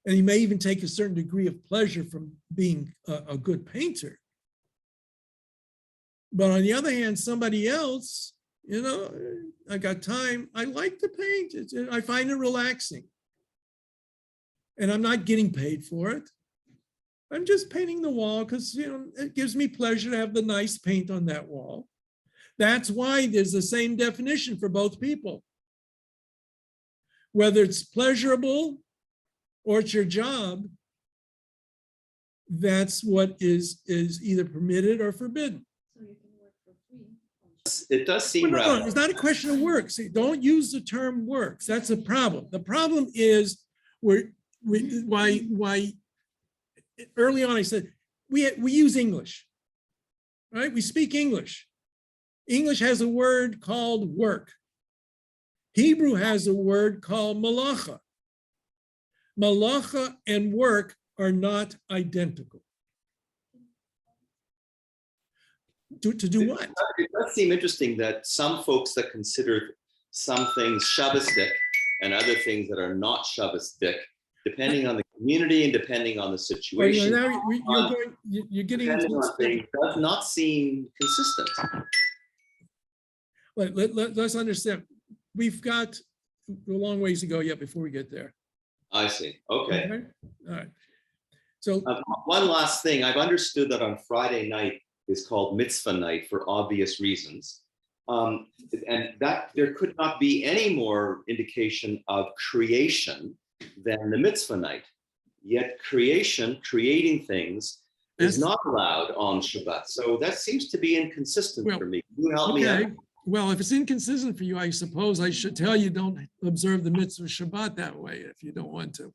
S1: and he may even take a certain degree of pleasure from being a good painter. But on the other hand, somebody else, I got time, I like to paint, I find it relaxing. And I'm not getting paid for it. I'm just painting the wall because, it gives me pleasure to have the nice paint on that wall. That's why there's the same definition for both people. Whether it's pleasurable or it's your job, that's what is either permitted or forbidden.
S6: So you can work for free.
S5: It does seem
S1: No,
S5: rather.
S1: it's not a question of work. See, don't use the term works. That's a problem. The problem is why early on I said we use English, right? We speak English. English has a word called work. Hebrew has a word called malacha. Malacha and work are not identical. To do what?
S5: It does seem interesting that some folks that consider some things Shabbosdik and other things that are not Shabbosdik, depending on the community and depending on the
S1: Well,
S5: situation,
S1: now you're getting
S5: depending
S1: into
S5: on things, does not seem consistent.
S1: let's understand. We've got a long ways to go yet before we get there.
S5: I see. Okay.
S1: All right. So
S5: One last thing. I've understood that on Friday night is called mitzvah night for obvious reasons. And that there could not be any more indication of creation than the mitzvah night. Yet creating things is not allowed on Shabbat. So that seems to be inconsistent for me. Can you help me out?
S1: Well, if it's inconsistent for you, I suppose I should tell you don't observe the mitzvah Shabbat that way if you don't want to.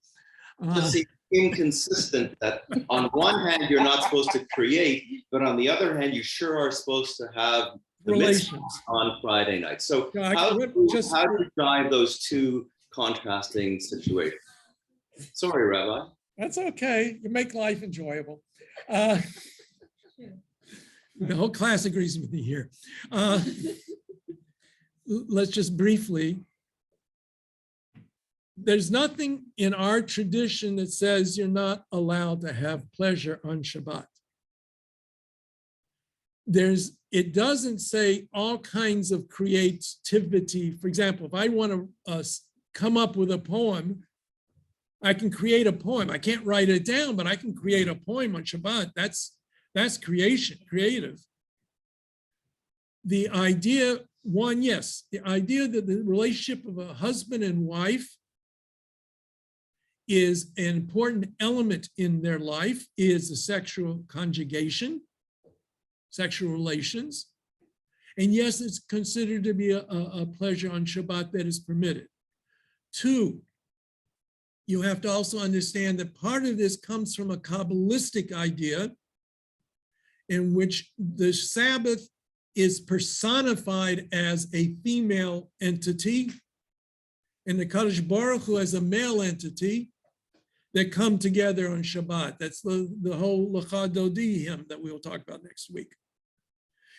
S5: It seems inconsistent that on one hand you're not supposed to create, but on the other hand you sure are supposed to have the mitzvah
S1: Relations.
S5: on Friday night. So
S1: Yeah,
S5: how do you drive those two contrasting situations? Sorry, Rabbi.
S1: That's okay. You make life enjoyable.
S6: Sure.
S1: The whole class agrees with me here. Let's just briefly. There's nothing in our tradition that says you're not allowed to have pleasure on Shabbat. It doesn't say all kinds of creativity. For example, if I want to come up with a poem, I can create a poem. I can't write it down, but I can create a poem on Shabbat. That's creation, creative. The idea, the idea that the relationship of a husband and wife is an important element in their life is the sexual conjugation, sexual relations. And yes, it's considered to be a pleasure on Shabbat that is permitted. 2, you have to also understand that part of this comes from a Kabbalistic idea in which the Sabbath is personified as a female entity and the Kadosh Baruch Hu as a male entity that come together on Shabbat. That's the whole Lecha Dodi hymn that we will talk about next week.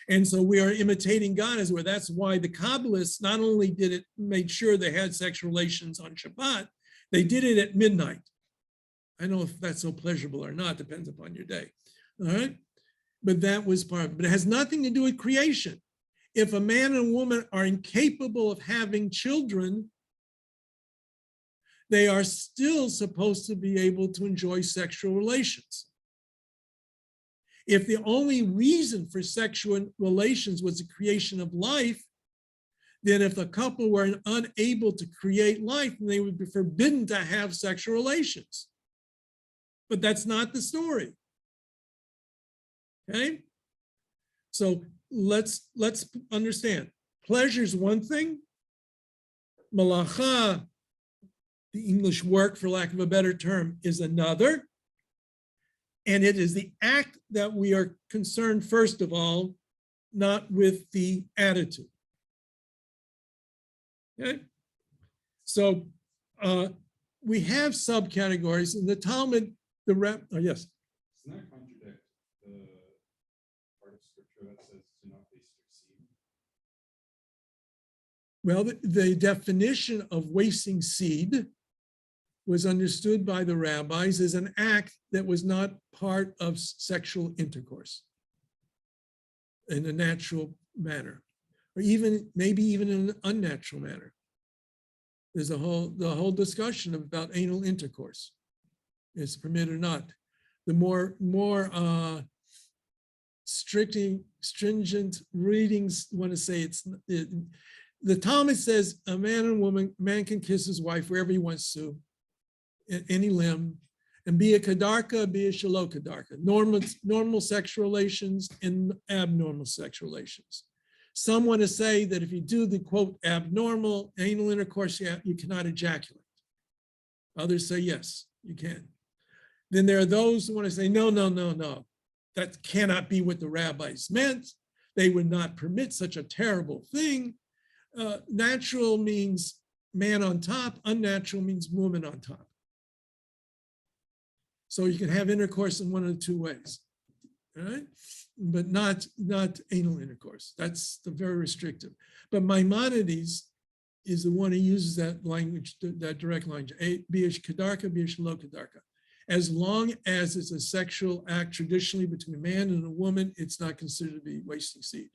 S1: And so we are imitating God as well. That's why the Kabbalists not only made sure they had sexual relations on Shabbat, they did it at midnight. I don't know if that's so pleasurable or not, depends upon your day. All right. But that was part of it. But it has nothing to do with creation. If a man and a woman are incapable of having children, they are still supposed to be able to enjoy sexual relations. If the only reason for sexual relations was the creation of life, then if the couple were unable to create life, then they would be forbidden to have sexual relations. But that's not the story. Okay? So let's understand. Pleasure is one thing. Malacha, the English work, for lack of a better term, is another. And it is the act that we are concerned, first of all, not with the attitude. Okay? So we have subcategories in the Talmud, yes.
S4: Doesn't that contradict the part of scripture that says to not waste your seed?
S1: Well, the definition of wasting seed was understood by the rabbis as an act that was not part of sexual intercourse in a natural manner, or maybe even in an unnatural manner. There's the whole discussion about anal intercourse. Is it permitted or not? The more stringent readings want to say the Talmud says a man can kiss his wife wherever he wants to, any limb, And be a kadarka, be a shalokadarka, normal sexual relations and abnormal sexual relations. Some want to say that if you do the quote abnormal anal intercourse, you cannot ejaculate. Others say yes, you can. Then there are those who want to say, no, no, no, no. That cannot be what the rabbis meant. They would not permit such a terrible thing. Natural means man on top, unnatural means woman on top. So you can have intercourse in one of the two ways, all right? But not anal intercourse. That's the very restrictive. But Maimonides is the one who uses that language, that direct language, be a kadarka, be a shalokadarka. As long as it's a sexual act traditionally between a man and a woman, it's not considered to be wasting seed.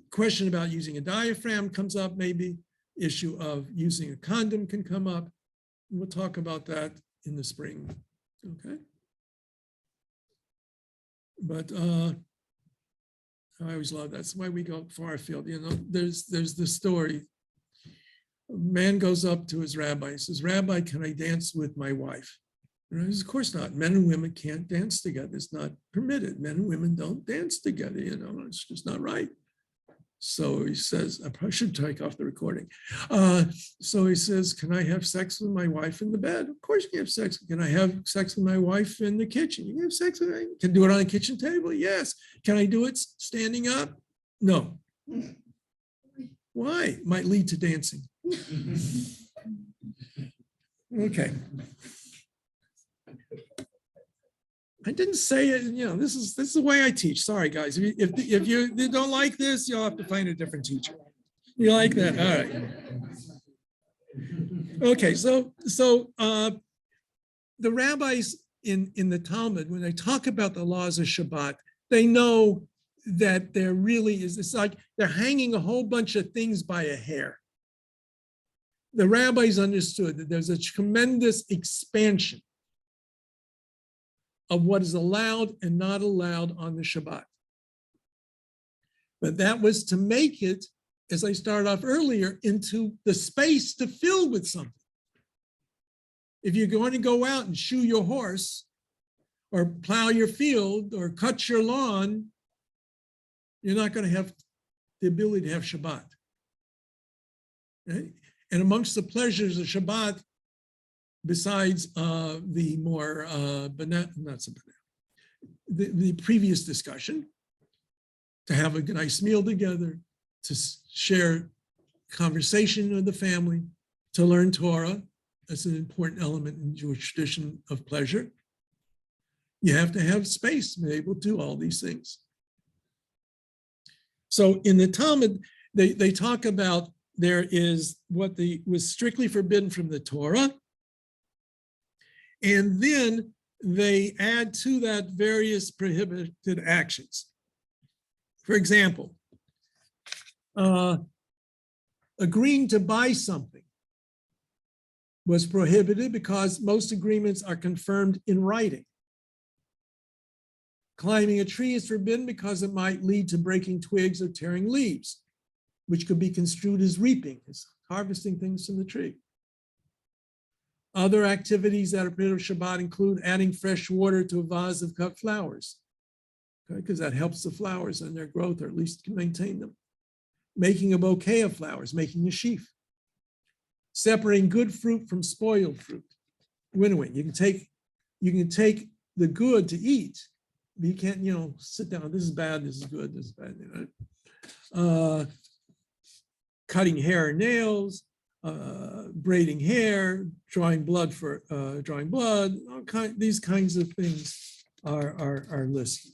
S1: Question about using a diaphragm comes up, maybe. Issue of using a condom can come up. We'll talk about that in the spring, okay? But I always love that. That's why we go far afield. You know, there's the story. A man goes up to his rabbi and says, Rabbi, can I dance with my wife? And he says, of course not. Men and women can't dance together. It's not permitted. Men and women don't dance together. You know, it's just not right. So he says, I probably should take off the recording. So he says, can I have sex with my wife in the bed? Of course you can have sex. Can I have sex with my wife in the kitchen? You can have sex with her. Can do it on the kitchen table? Yes. Can I do it standing up? No. Why? Might lead to dancing. Okay. I didn't say it, you know, this is the way I teach. Sorry, guys. If you don't like this, you'll have to find a different teacher. You like that? All right. Okay, so the rabbis in the Talmud, when they talk about the laws of Shabbat, they know that there really is, it's like they're hanging a whole bunch of things by a hair. The rabbis understood that there's a tremendous expansion of what is allowed and not allowed on the Shabbat. But that was to make it, as I started off earlier, into the space to fill with something. If you're going to go out and shoe your horse or plow your field or cut your lawn, you're not going to have the ability to have Shabbat. Right? And amongst the pleasures of Shabbat, besides the more, the previous discussion, to have a nice meal together, to share conversation with the family, to learn Torah, that's an important element in Jewish tradition of pleasure. You have to have space to be able to do all these things. So in the Talmud, they talk about there is what was strictly forbidden from the Torah, and then they add to that various prohibited actions. For example, agreeing to buy something was prohibited because most agreements are confirmed in writing. Climbing a tree is forbidden because it might lead to breaking twigs or tearing leaves, which could be construed as reaping, as harvesting things from the tree. Other activities that are permitted of Shabbat include adding fresh water to a vase of cut flowers, okay, because that helps the flowers and their growth, or at least can maintain them. Making a bouquet of flowers, making a sheaf. Separating good fruit from spoiled fruit. Win-win. You can take the good to eat, but you can't, sit down. This is bad. This is good. This is bad. Cutting hair and nails, braiding hair, drawing blood, these kinds of things are listed.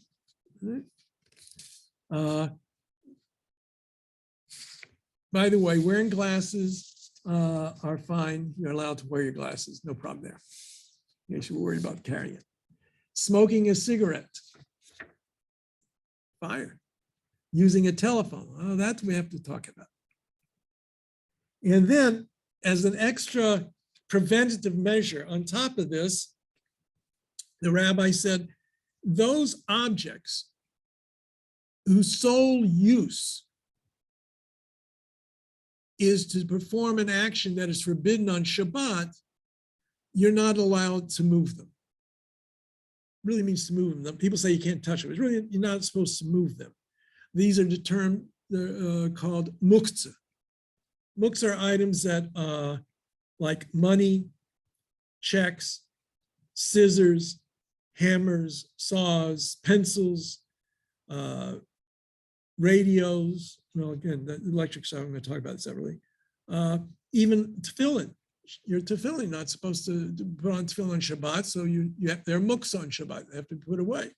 S1: By the way, wearing glasses are fine. You're allowed to wear your glasses, no problem there. In case you're worried about carrying it. Smoking a cigarette, fire. Using a telephone, that we have to talk about. And then, as an extra preventative measure on top of this, the rabbi said, those objects whose sole use is to perform an action that is forbidden on Shabbat, you're not allowed to move them. really means to move them. People say you can't touch them. It's really, you're not supposed to move them. These are called muktzah. Muktzah are items that like money, checks, scissors, hammers, saws, pencils, radios. Well, again, the electric stuff, I'm going to talk about it separately. Even tefillin. Your tefillin not supposed to put on tefillin on Shabbat, so they're muktzah on Shabbat. They have to be put away.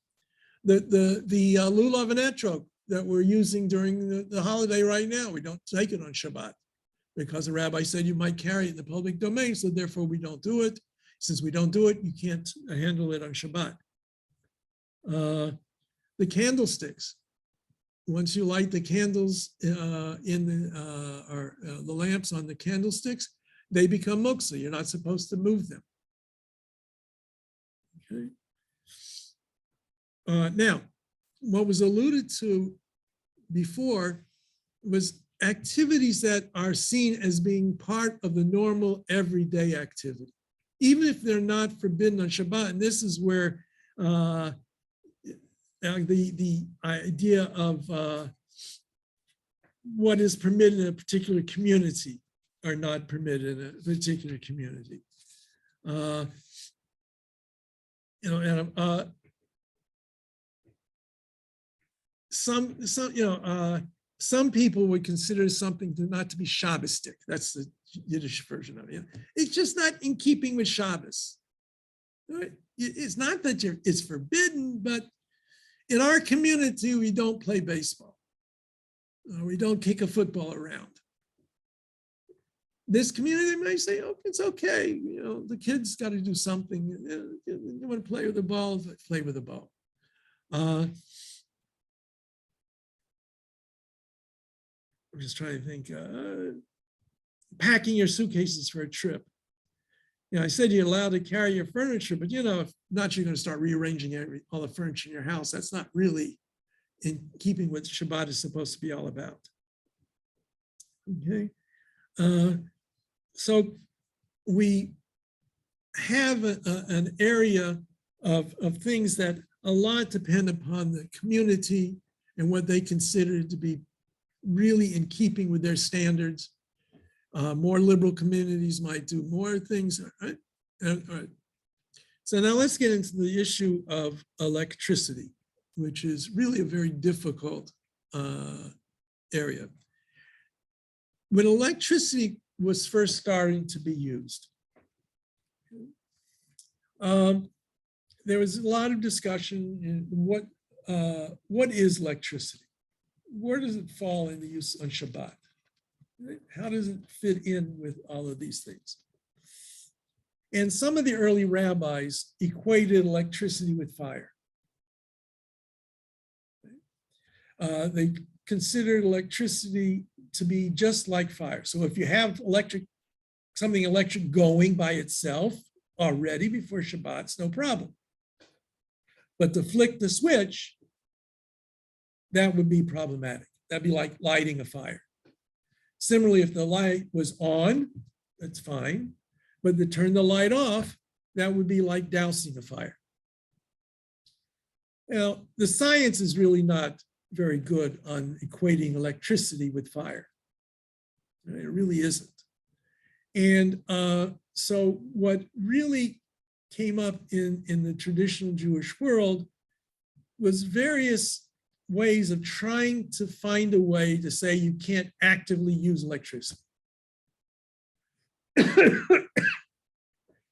S1: The lulav and etrog that we're using during the holiday right now, we don't take it on Shabbat because the rabbi said you might carry it in the public domain, so therefore we don't do it. Since we don't do it, you can't handle it on Shabbat. The candlesticks. Once you light the candles the lamps on the candlesticks, they become muktzah. You're not supposed to move them. Okay. Now, what was alluded to before was activities that are seen as being part of the normal everyday activity, even if they're not forbidden on Shabbat. And this is where the idea of what is permitted in a particular community are not permitted in a particular community. Some people would consider something not to be Shabbistic. That's the Yiddish version of it. It's just not in keeping with Shabbos. Right? It's not that it's forbidden, but in our community, we don't play baseball. We don't kick a football around. This community may say, oh, it's okay. The kids got to do something. You want to play with the ball, play with the ball. I'm just trying to think. Packing your suitcases for a trip. I said you're allowed to carry your furniture, but if not, you're going to start rearranging all the furniture in your house. That's not really in keeping what Shabbat is supposed to be all about. Okay. So we have an area of things that a lot depend upon the community and what they consider to be really in keeping with their standards. More liberal communities might do more things. Right? All right. So now let's get into the issue of electricity, which is really a very difficult area. When electricity was first starting to be used, there was a lot of discussion in what is electricity? Where does it fall in the use on Shabbat? How does it fit in with all of these things? And some of the early rabbis equated electricity with fire. They considered electricity to be just like fire. So if you have something electric going by itself already before Shabbat, it's no problem. But to flick the switch, that would be problematic. That'd be like lighting a fire. Similarly, if the light was on, that's fine. But to turn the light off, that would be like dousing a fire. Now, the science is really not very good on equating electricity with fire. It really isn't. And so what really came up in the traditional Jewish world was various ways of trying to find a way to say you can't actively use electricity.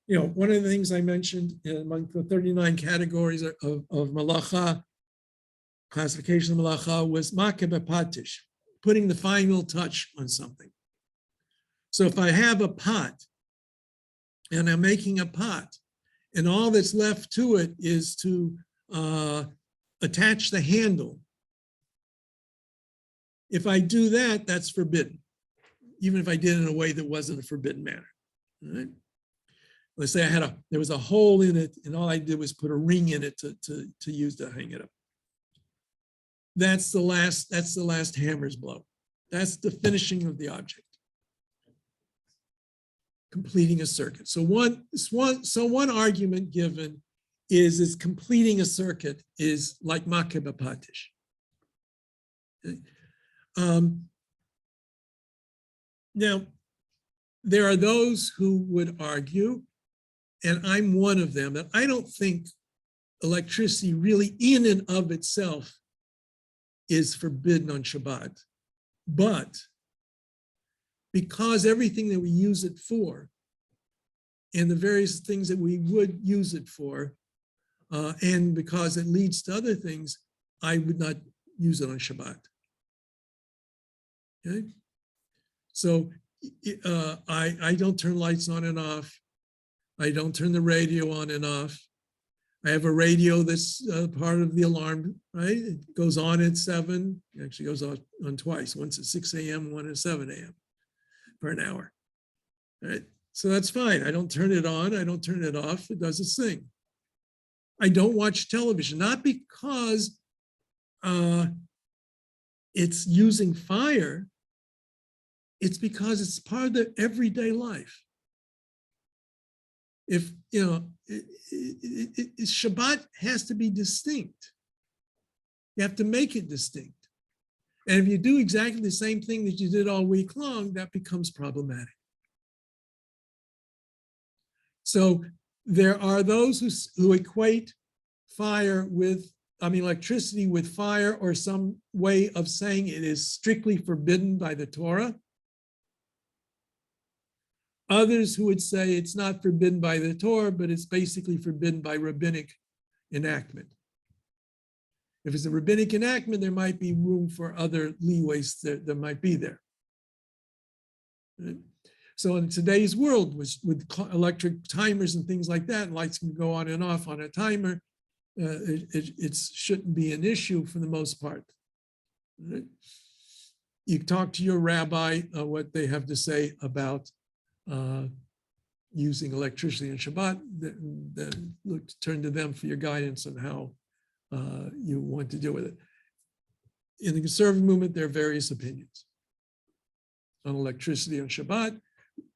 S1: One of the things I mentioned among the 39 categories of malacha, classification of malacha, was makeh bepatish, putting the final touch on something. So if I have a pot and I'm making a pot and all that's left to it is to attach the handle, if I do that, that's forbidden, even if I did it in a way that wasn't a forbidden manner. Right? Let's say there was a hole in it, and all I did was put a ring in it to use to hang it up. That's the last hammer's blow. That's the finishing of the object, completing a circuit. So one argument given is completing a circuit is like makeh b'patish. Okay. Now, there are those who would argue, and I'm one of them, that I don't think electricity really in and of itself is forbidden on Shabbat. But because everything that we use it for and the various things that we would use it for, and because it leads to other things, I would not use it on Shabbat. Okay? So I don't turn lights on and off. I don't turn the radio on and off. I have a radio that's part of the alarm, right? It goes on at 7, it actually goes on twice, once at 6 a.m., one at 7 a.m. for an hour, right? So that's fine. I don't turn it on, I don't turn it off, it does its thing. I don't watch television, not because it's using fire, it's because it's part of the everyday life. If, you know, Shabbat has to be distinct. You have to make it distinct. And if you do exactly the same thing that you did all week long, that becomes problematic. So there are those who equate fire with, electricity with fire, or some way of saying it is strictly forbidden by the Torah. Others who would say it's not forbidden by the Torah, but it's basically forbidden by rabbinic enactment. If it's a rabbinic enactment, there might be room for other leeways that might be there. So in today's world, with electric timers and things like that, lights can go on and off on a timer, it shouldn't be an issue for the most part. You talk to your rabbi what they have to say about using electricity in Shabbat, then turn to them for your guidance on how you want to deal with it. In the conservative movement, there are various opinions on electricity on Shabbat,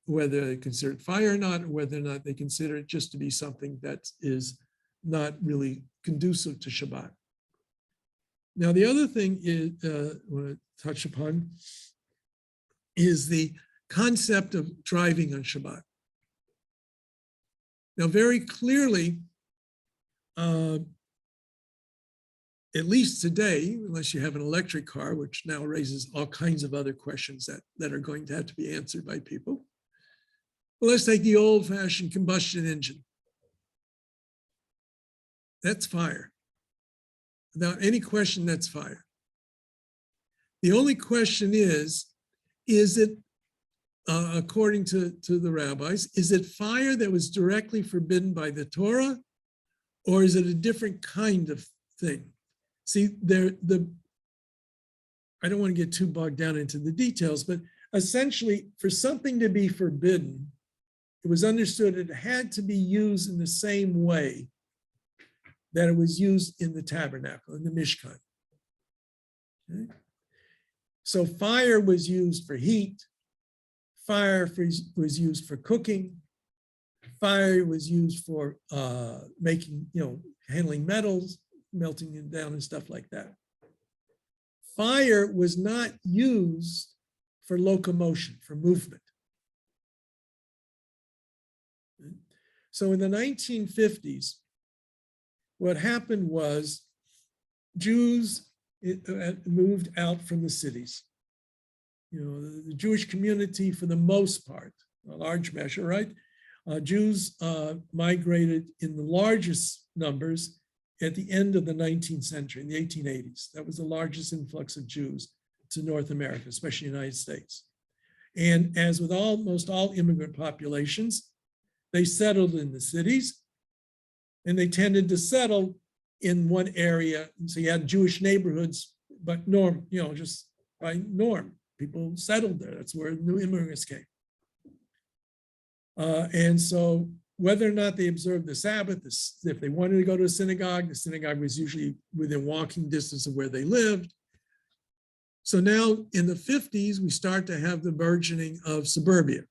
S1: whether they consider it fire or not, or whether or not they consider it just to be something that is not really conducive to Shabbat. Now, the other thing is, I want to touch upon is the concept of driving on Shabbat. Now, very clearly, at least today, unless you have an electric car, which now raises all kinds of other questions that are going to have to be answered by people. Well, let's take the old-fashioned combustion engine. That's fire. Without any question, that's fire. The only question is it, according to the rabbis, is it fire that was directly forbidden by the Torah, or is it a different kind of thing? See, I don't want to get too bogged down into the details, but essentially, for something to be forbidden, it was understood it had to be used in the same way that it was used in the tabernacle, in the Mishkan. Okay? So fire was used for heat, fire was used for cooking, fire was used for making, handling metals, melting them down and stuff like that. Fire was not used for locomotion, for movement. So in the 1950s, what happened was Jews moved out from the cities. The Jewish community, for the most part, a large measure, right? Jews migrated in the largest numbers at the end of the 19th century, in the 1880s. That was the largest influx of Jews to North America, especially the United States. And as with almost all immigrant populations, they settled in the cities, and they tended to settle in one area. And so you had Jewish neighborhoods, but just by norm, people settled there. That's where new immigrants came. And so whether or not they observed the Sabbath, if they wanted to go to a synagogue, the synagogue was usually within walking distance of where they lived. So now in the 50s, we start to have the burgeoning of suburbia,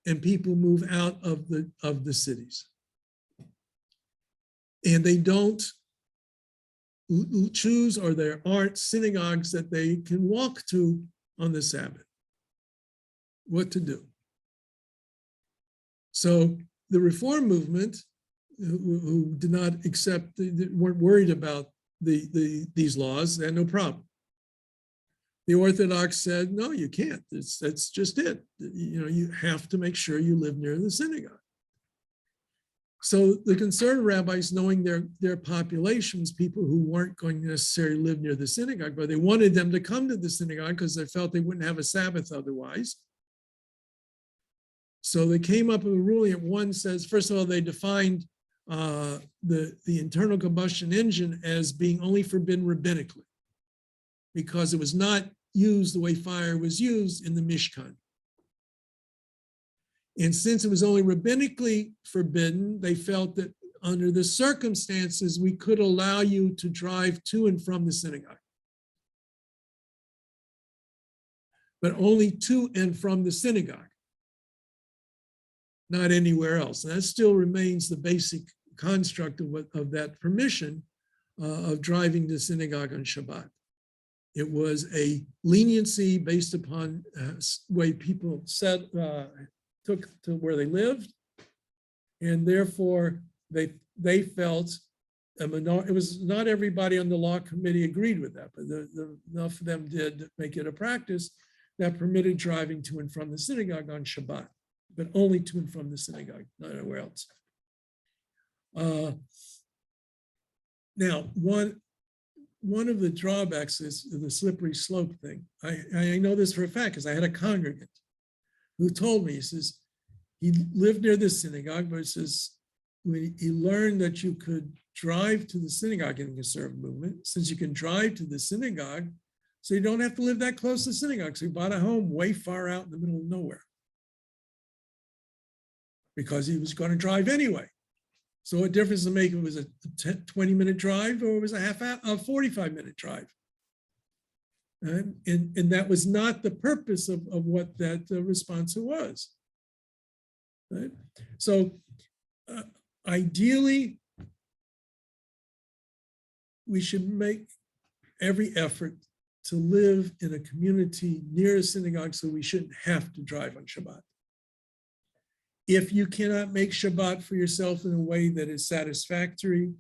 S1: and people move out of the cities. And they don't choose, or there aren't synagogues that they can walk to on the Sabbath. What to do? So the Reform movement, who did not accept, weren't worried about these laws, they had no problem. The Orthodox said, no, you can't. That's just it. You have to make sure you live near the synagogue. So the conservative rabbis, knowing their populations, people who weren't going to necessarily live near the synagogue, but they wanted them to come to the synagogue because they felt they wouldn't have a Sabbath otherwise. So they came up with a ruling that one says, first of all, they defined the internal combustion engine as being only forbidden rabbinically, because it was not used the way fire was used in the Mishkan. And since it was only rabbinically forbidden, they felt that under the circumstances, we could allow you to drive to and from the synagogue, but only to and from the synagogue, not anywhere else. And that still remains the basic construct of that permission of driving to synagogue on Shabbat. It was a leniency based upon way people said, took to where they lived, and therefore they felt it was not everybody on the law committee agreed with that, but enough of them did make it a practice that permitted driving to and from the synagogue on Shabbat, but only to and from the synagogue, not anywhere else. Now, one of the drawbacks is the slippery slope thing. I know this for a fact because I had a congregant who told me, he says, he lived near this synagogue, but he says, when he learned that you could drive to the synagogue in the conservative movement, since you can drive to the synagogue, so you don't have to live that close to the synagogue. So he bought a home way far out in the middle of nowhere because he was going to drive anyway. So what difference does it make if it was a 20-minute drive or it was a 45-minute drive? And that was not the purpose of what that response was. Right? So ideally, we should make every effort to live in a community near a synagogue so we shouldn't have to drive on Shabbat. If you cannot make Shabbat for yourself in a way that is satisfactory,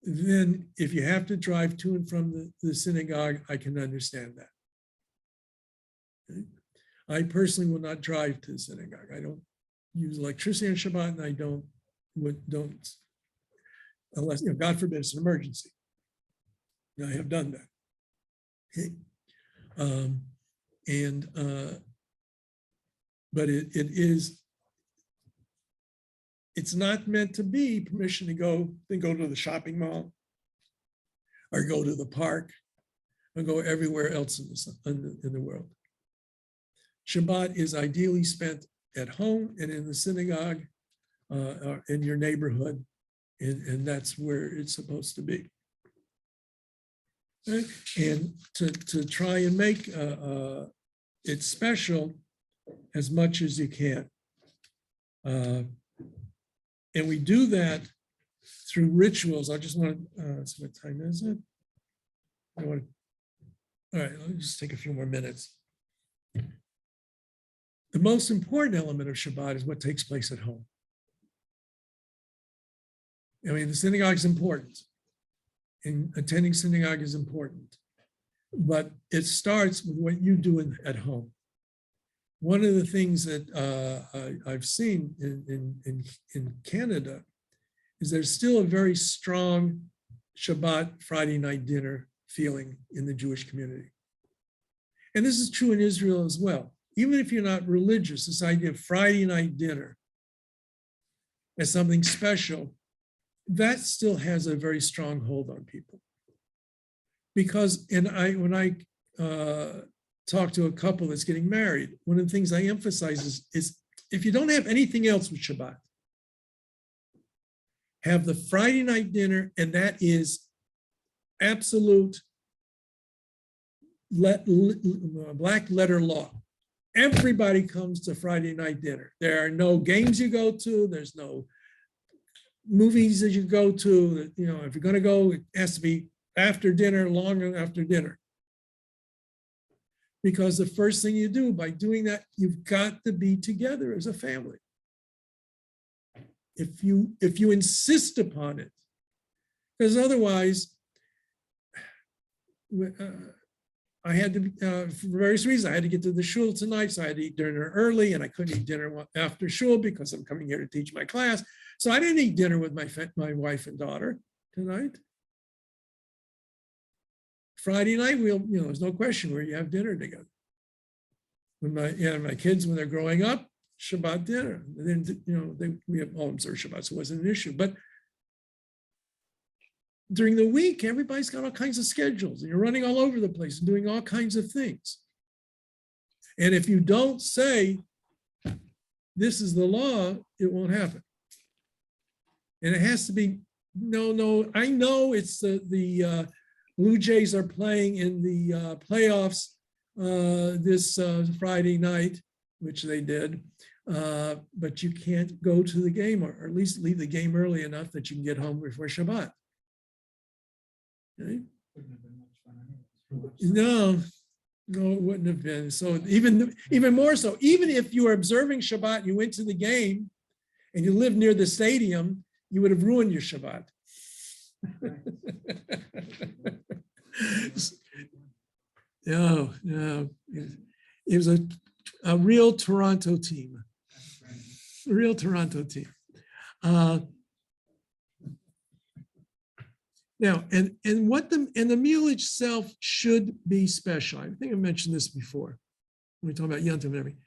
S1: then if you have to drive to and from the synagogue, I can understand that. Okay? I personally will not drive to the synagogue. I don't use electricity on Shabbat, and I don't unless, God forbid, it's an emergency. I have done that. Okay. But it's not meant to be permission to go to the shopping mall or go to the park or go everywhere else in the world. Shabbat is ideally spent at home and in the synagogue, or in your neighborhood, and that's where it's supposed to be. Okay? And to try and make it special as much as you can. And we do that through rituals. I just want to, so what time is it? All right, let me just take a few more minutes. The most important element of Shabbat is what takes place at home. I mean, the synagogue is important, and attending synagogue is important, but it starts with what you do at home. One of the things that I've seen in Canada is there's still a very strong Shabbat Friday night dinner feeling in the Jewish community. And this is true in Israel as well. Even if you're not religious, this idea of Friday night dinner as something special, that still has a very strong hold on people. Because, when I talk to a couple that's getting married, one of the things I emphasize is if you don't have anything else with Shabbat, have the Friday night dinner, and that is absolute black letter law. Everybody comes to Friday night dinner. There are no games you go to. There's no movies that you go to, you know, if you're gonna go, it has to be after dinner, long after dinner. Because the first thing you do by doing that, you've got to be together as a family. If you insist upon it, because otherwise, I had to, for various reasons, I had to get to the shul tonight, so I had to eat dinner early, and I couldn't eat dinner after shul because I'm coming here to teach my class. So I didn't eat dinner with my wife and daughter tonight. Friday night, there's no question where you have dinner together. When my kids, when they're growing up, Shabbat dinner. And then, we have, I'm sorry, Shabbat, so it wasn't an issue. But during the week, everybody's got all kinds of schedules, and you're running all over the place and doing all kinds of things. And if you don't say, this is the law, it won't happen. And it has to be, no, I know it's the Blue Jays are playing in the playoffs this Friday night, which they did, but you can't go to the game, or at least leave the game early enough that you can get home before Shabbat. Okay? No, it wouldn't have been. So even more so, even if you were observing Shabbat, and you went to the game and you lived near the stadium, you would have ruined your Shabbat. No, it was a real Toronto team. A real Toronto team. Now, and the meal itself should be special. I think I mentioned this before when we talk about Yom Tov and everything.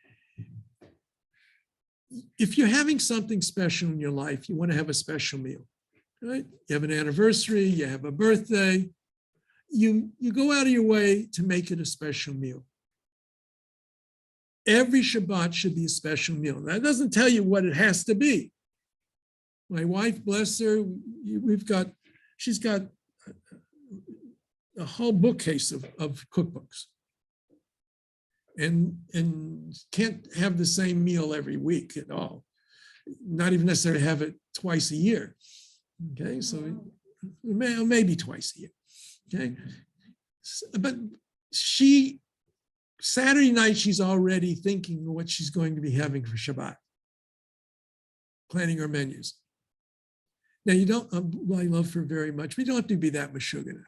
S1: If you're having something special in your life, you want to have a special meal, right? You have an anniversary, you have a birthday, you go out of your way to make it a special meal. Every Shabbat should be a special meal. That doesn't tell you what it has to be. My wife, bless her, she's got a whole bookcase of cookbooks, and can't have the same meal every week at all. Not even necessarily have it twice a year. Okay, so maybe twice a year. Okay, but Saturday night, she's already thinking of what she's going to be having for Shabbat, planning her menus. Now, you don't, I love her very much, but you don't have to be that mashugana.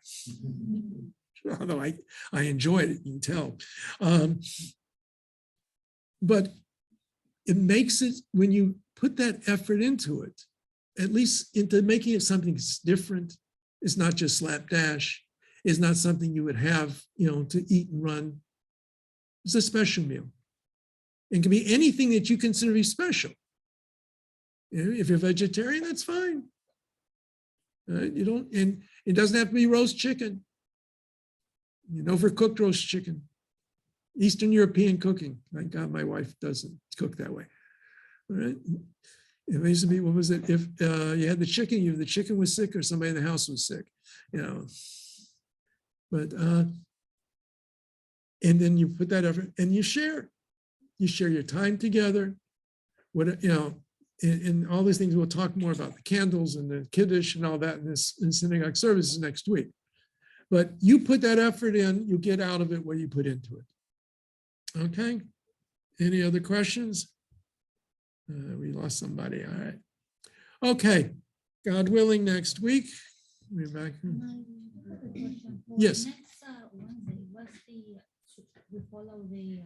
S1: Although I enjoyed it, you can tell. But it makes it, when you put that effort into it, at least into making it something that's different, it's not just slapdash, it's not something you would have, to eat and run. It's a special meal. It can be anything that you consider to be special. If you're vegetarian, that's fine. And it doesn't have to be roast chicken. Overcooked roast chicken. Eastern European cooking. Thank God my wife doesn't cook that way. All right. It used to be, what was it? If you had the chicken was sick or somebody in the house was sick, But and then you put that effort and you share your time together. And all these things, we'll talk more about the candles and the Kiddush and all that in synagogue services next week. But you put that effort in, you get out of it what you put into it. Okay. Any other questions? We lost somebody. All right. Okay. God willing, next week. We're back. Yes.
S6: Next Wednesday, we follow the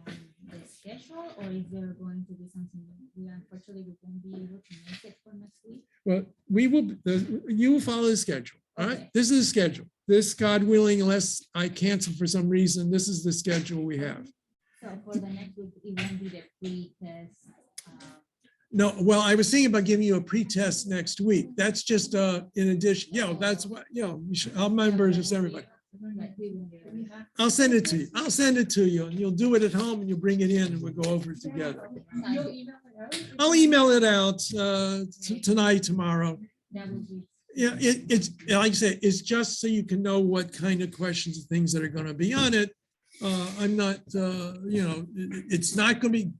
S6: schedule, or is there going to be something we unfortunately won't be able to make it for next week?
S1: Well, you will follow the schedule. All right. This is the schedule. This, God willing, unless I cancel for some reason, this is the schedule we have.
S6: So for the next week, it won't be the pre-test.
S1: No, well, I was thinking about giving you a pre-test next week. That's just in addition. That's what, I'll members of everybody. I'll send it to you. And you'll do it at home and you'll bring it in and we'll go over it together. I'll email it out tonight, tomorrow. Yeah, it's like I say, it's just so you can know what kind of questions and things that are going to be on it. I'm not, it's not going to be.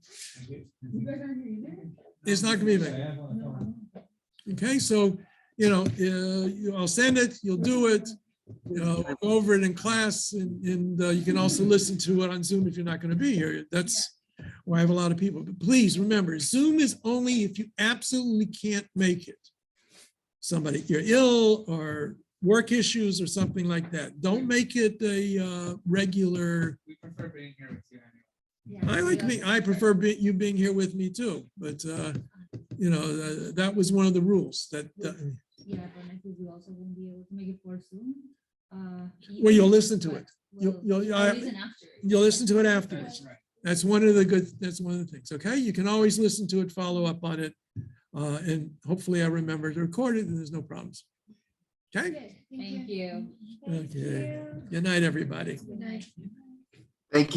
S1: It's not going to be big. Okay, so I'll send it, you'll do it. We'll go over it in class, and you can also listen to it on Zoom if you're not going to be here. That's why I have a lot of people. But please remember, Zoom is only if you absolutely can't make it. You're ill or work issues or something like that. Don't make it a regular.
S7: We prefer being here with you anyway.
S1: I prefer you being here with me too, but that was one of the rules that.
S6: Yeah, but next week we also won't be able to make it for Zoom.
S1: Well, you'll listen to it.
S6: We'll
S1: I'll
S6: listen after.
S1: You'll listen to it afterwards.
S7: That's right.
S1: That's one of the things, okay? You can always listen to it, follow up on it. And hopefully I remember to record it and there's no problems. Okay?
S6: Thank you.
S1: Okay. Good night, everybody.
S8: Good night.
S3: Thank you.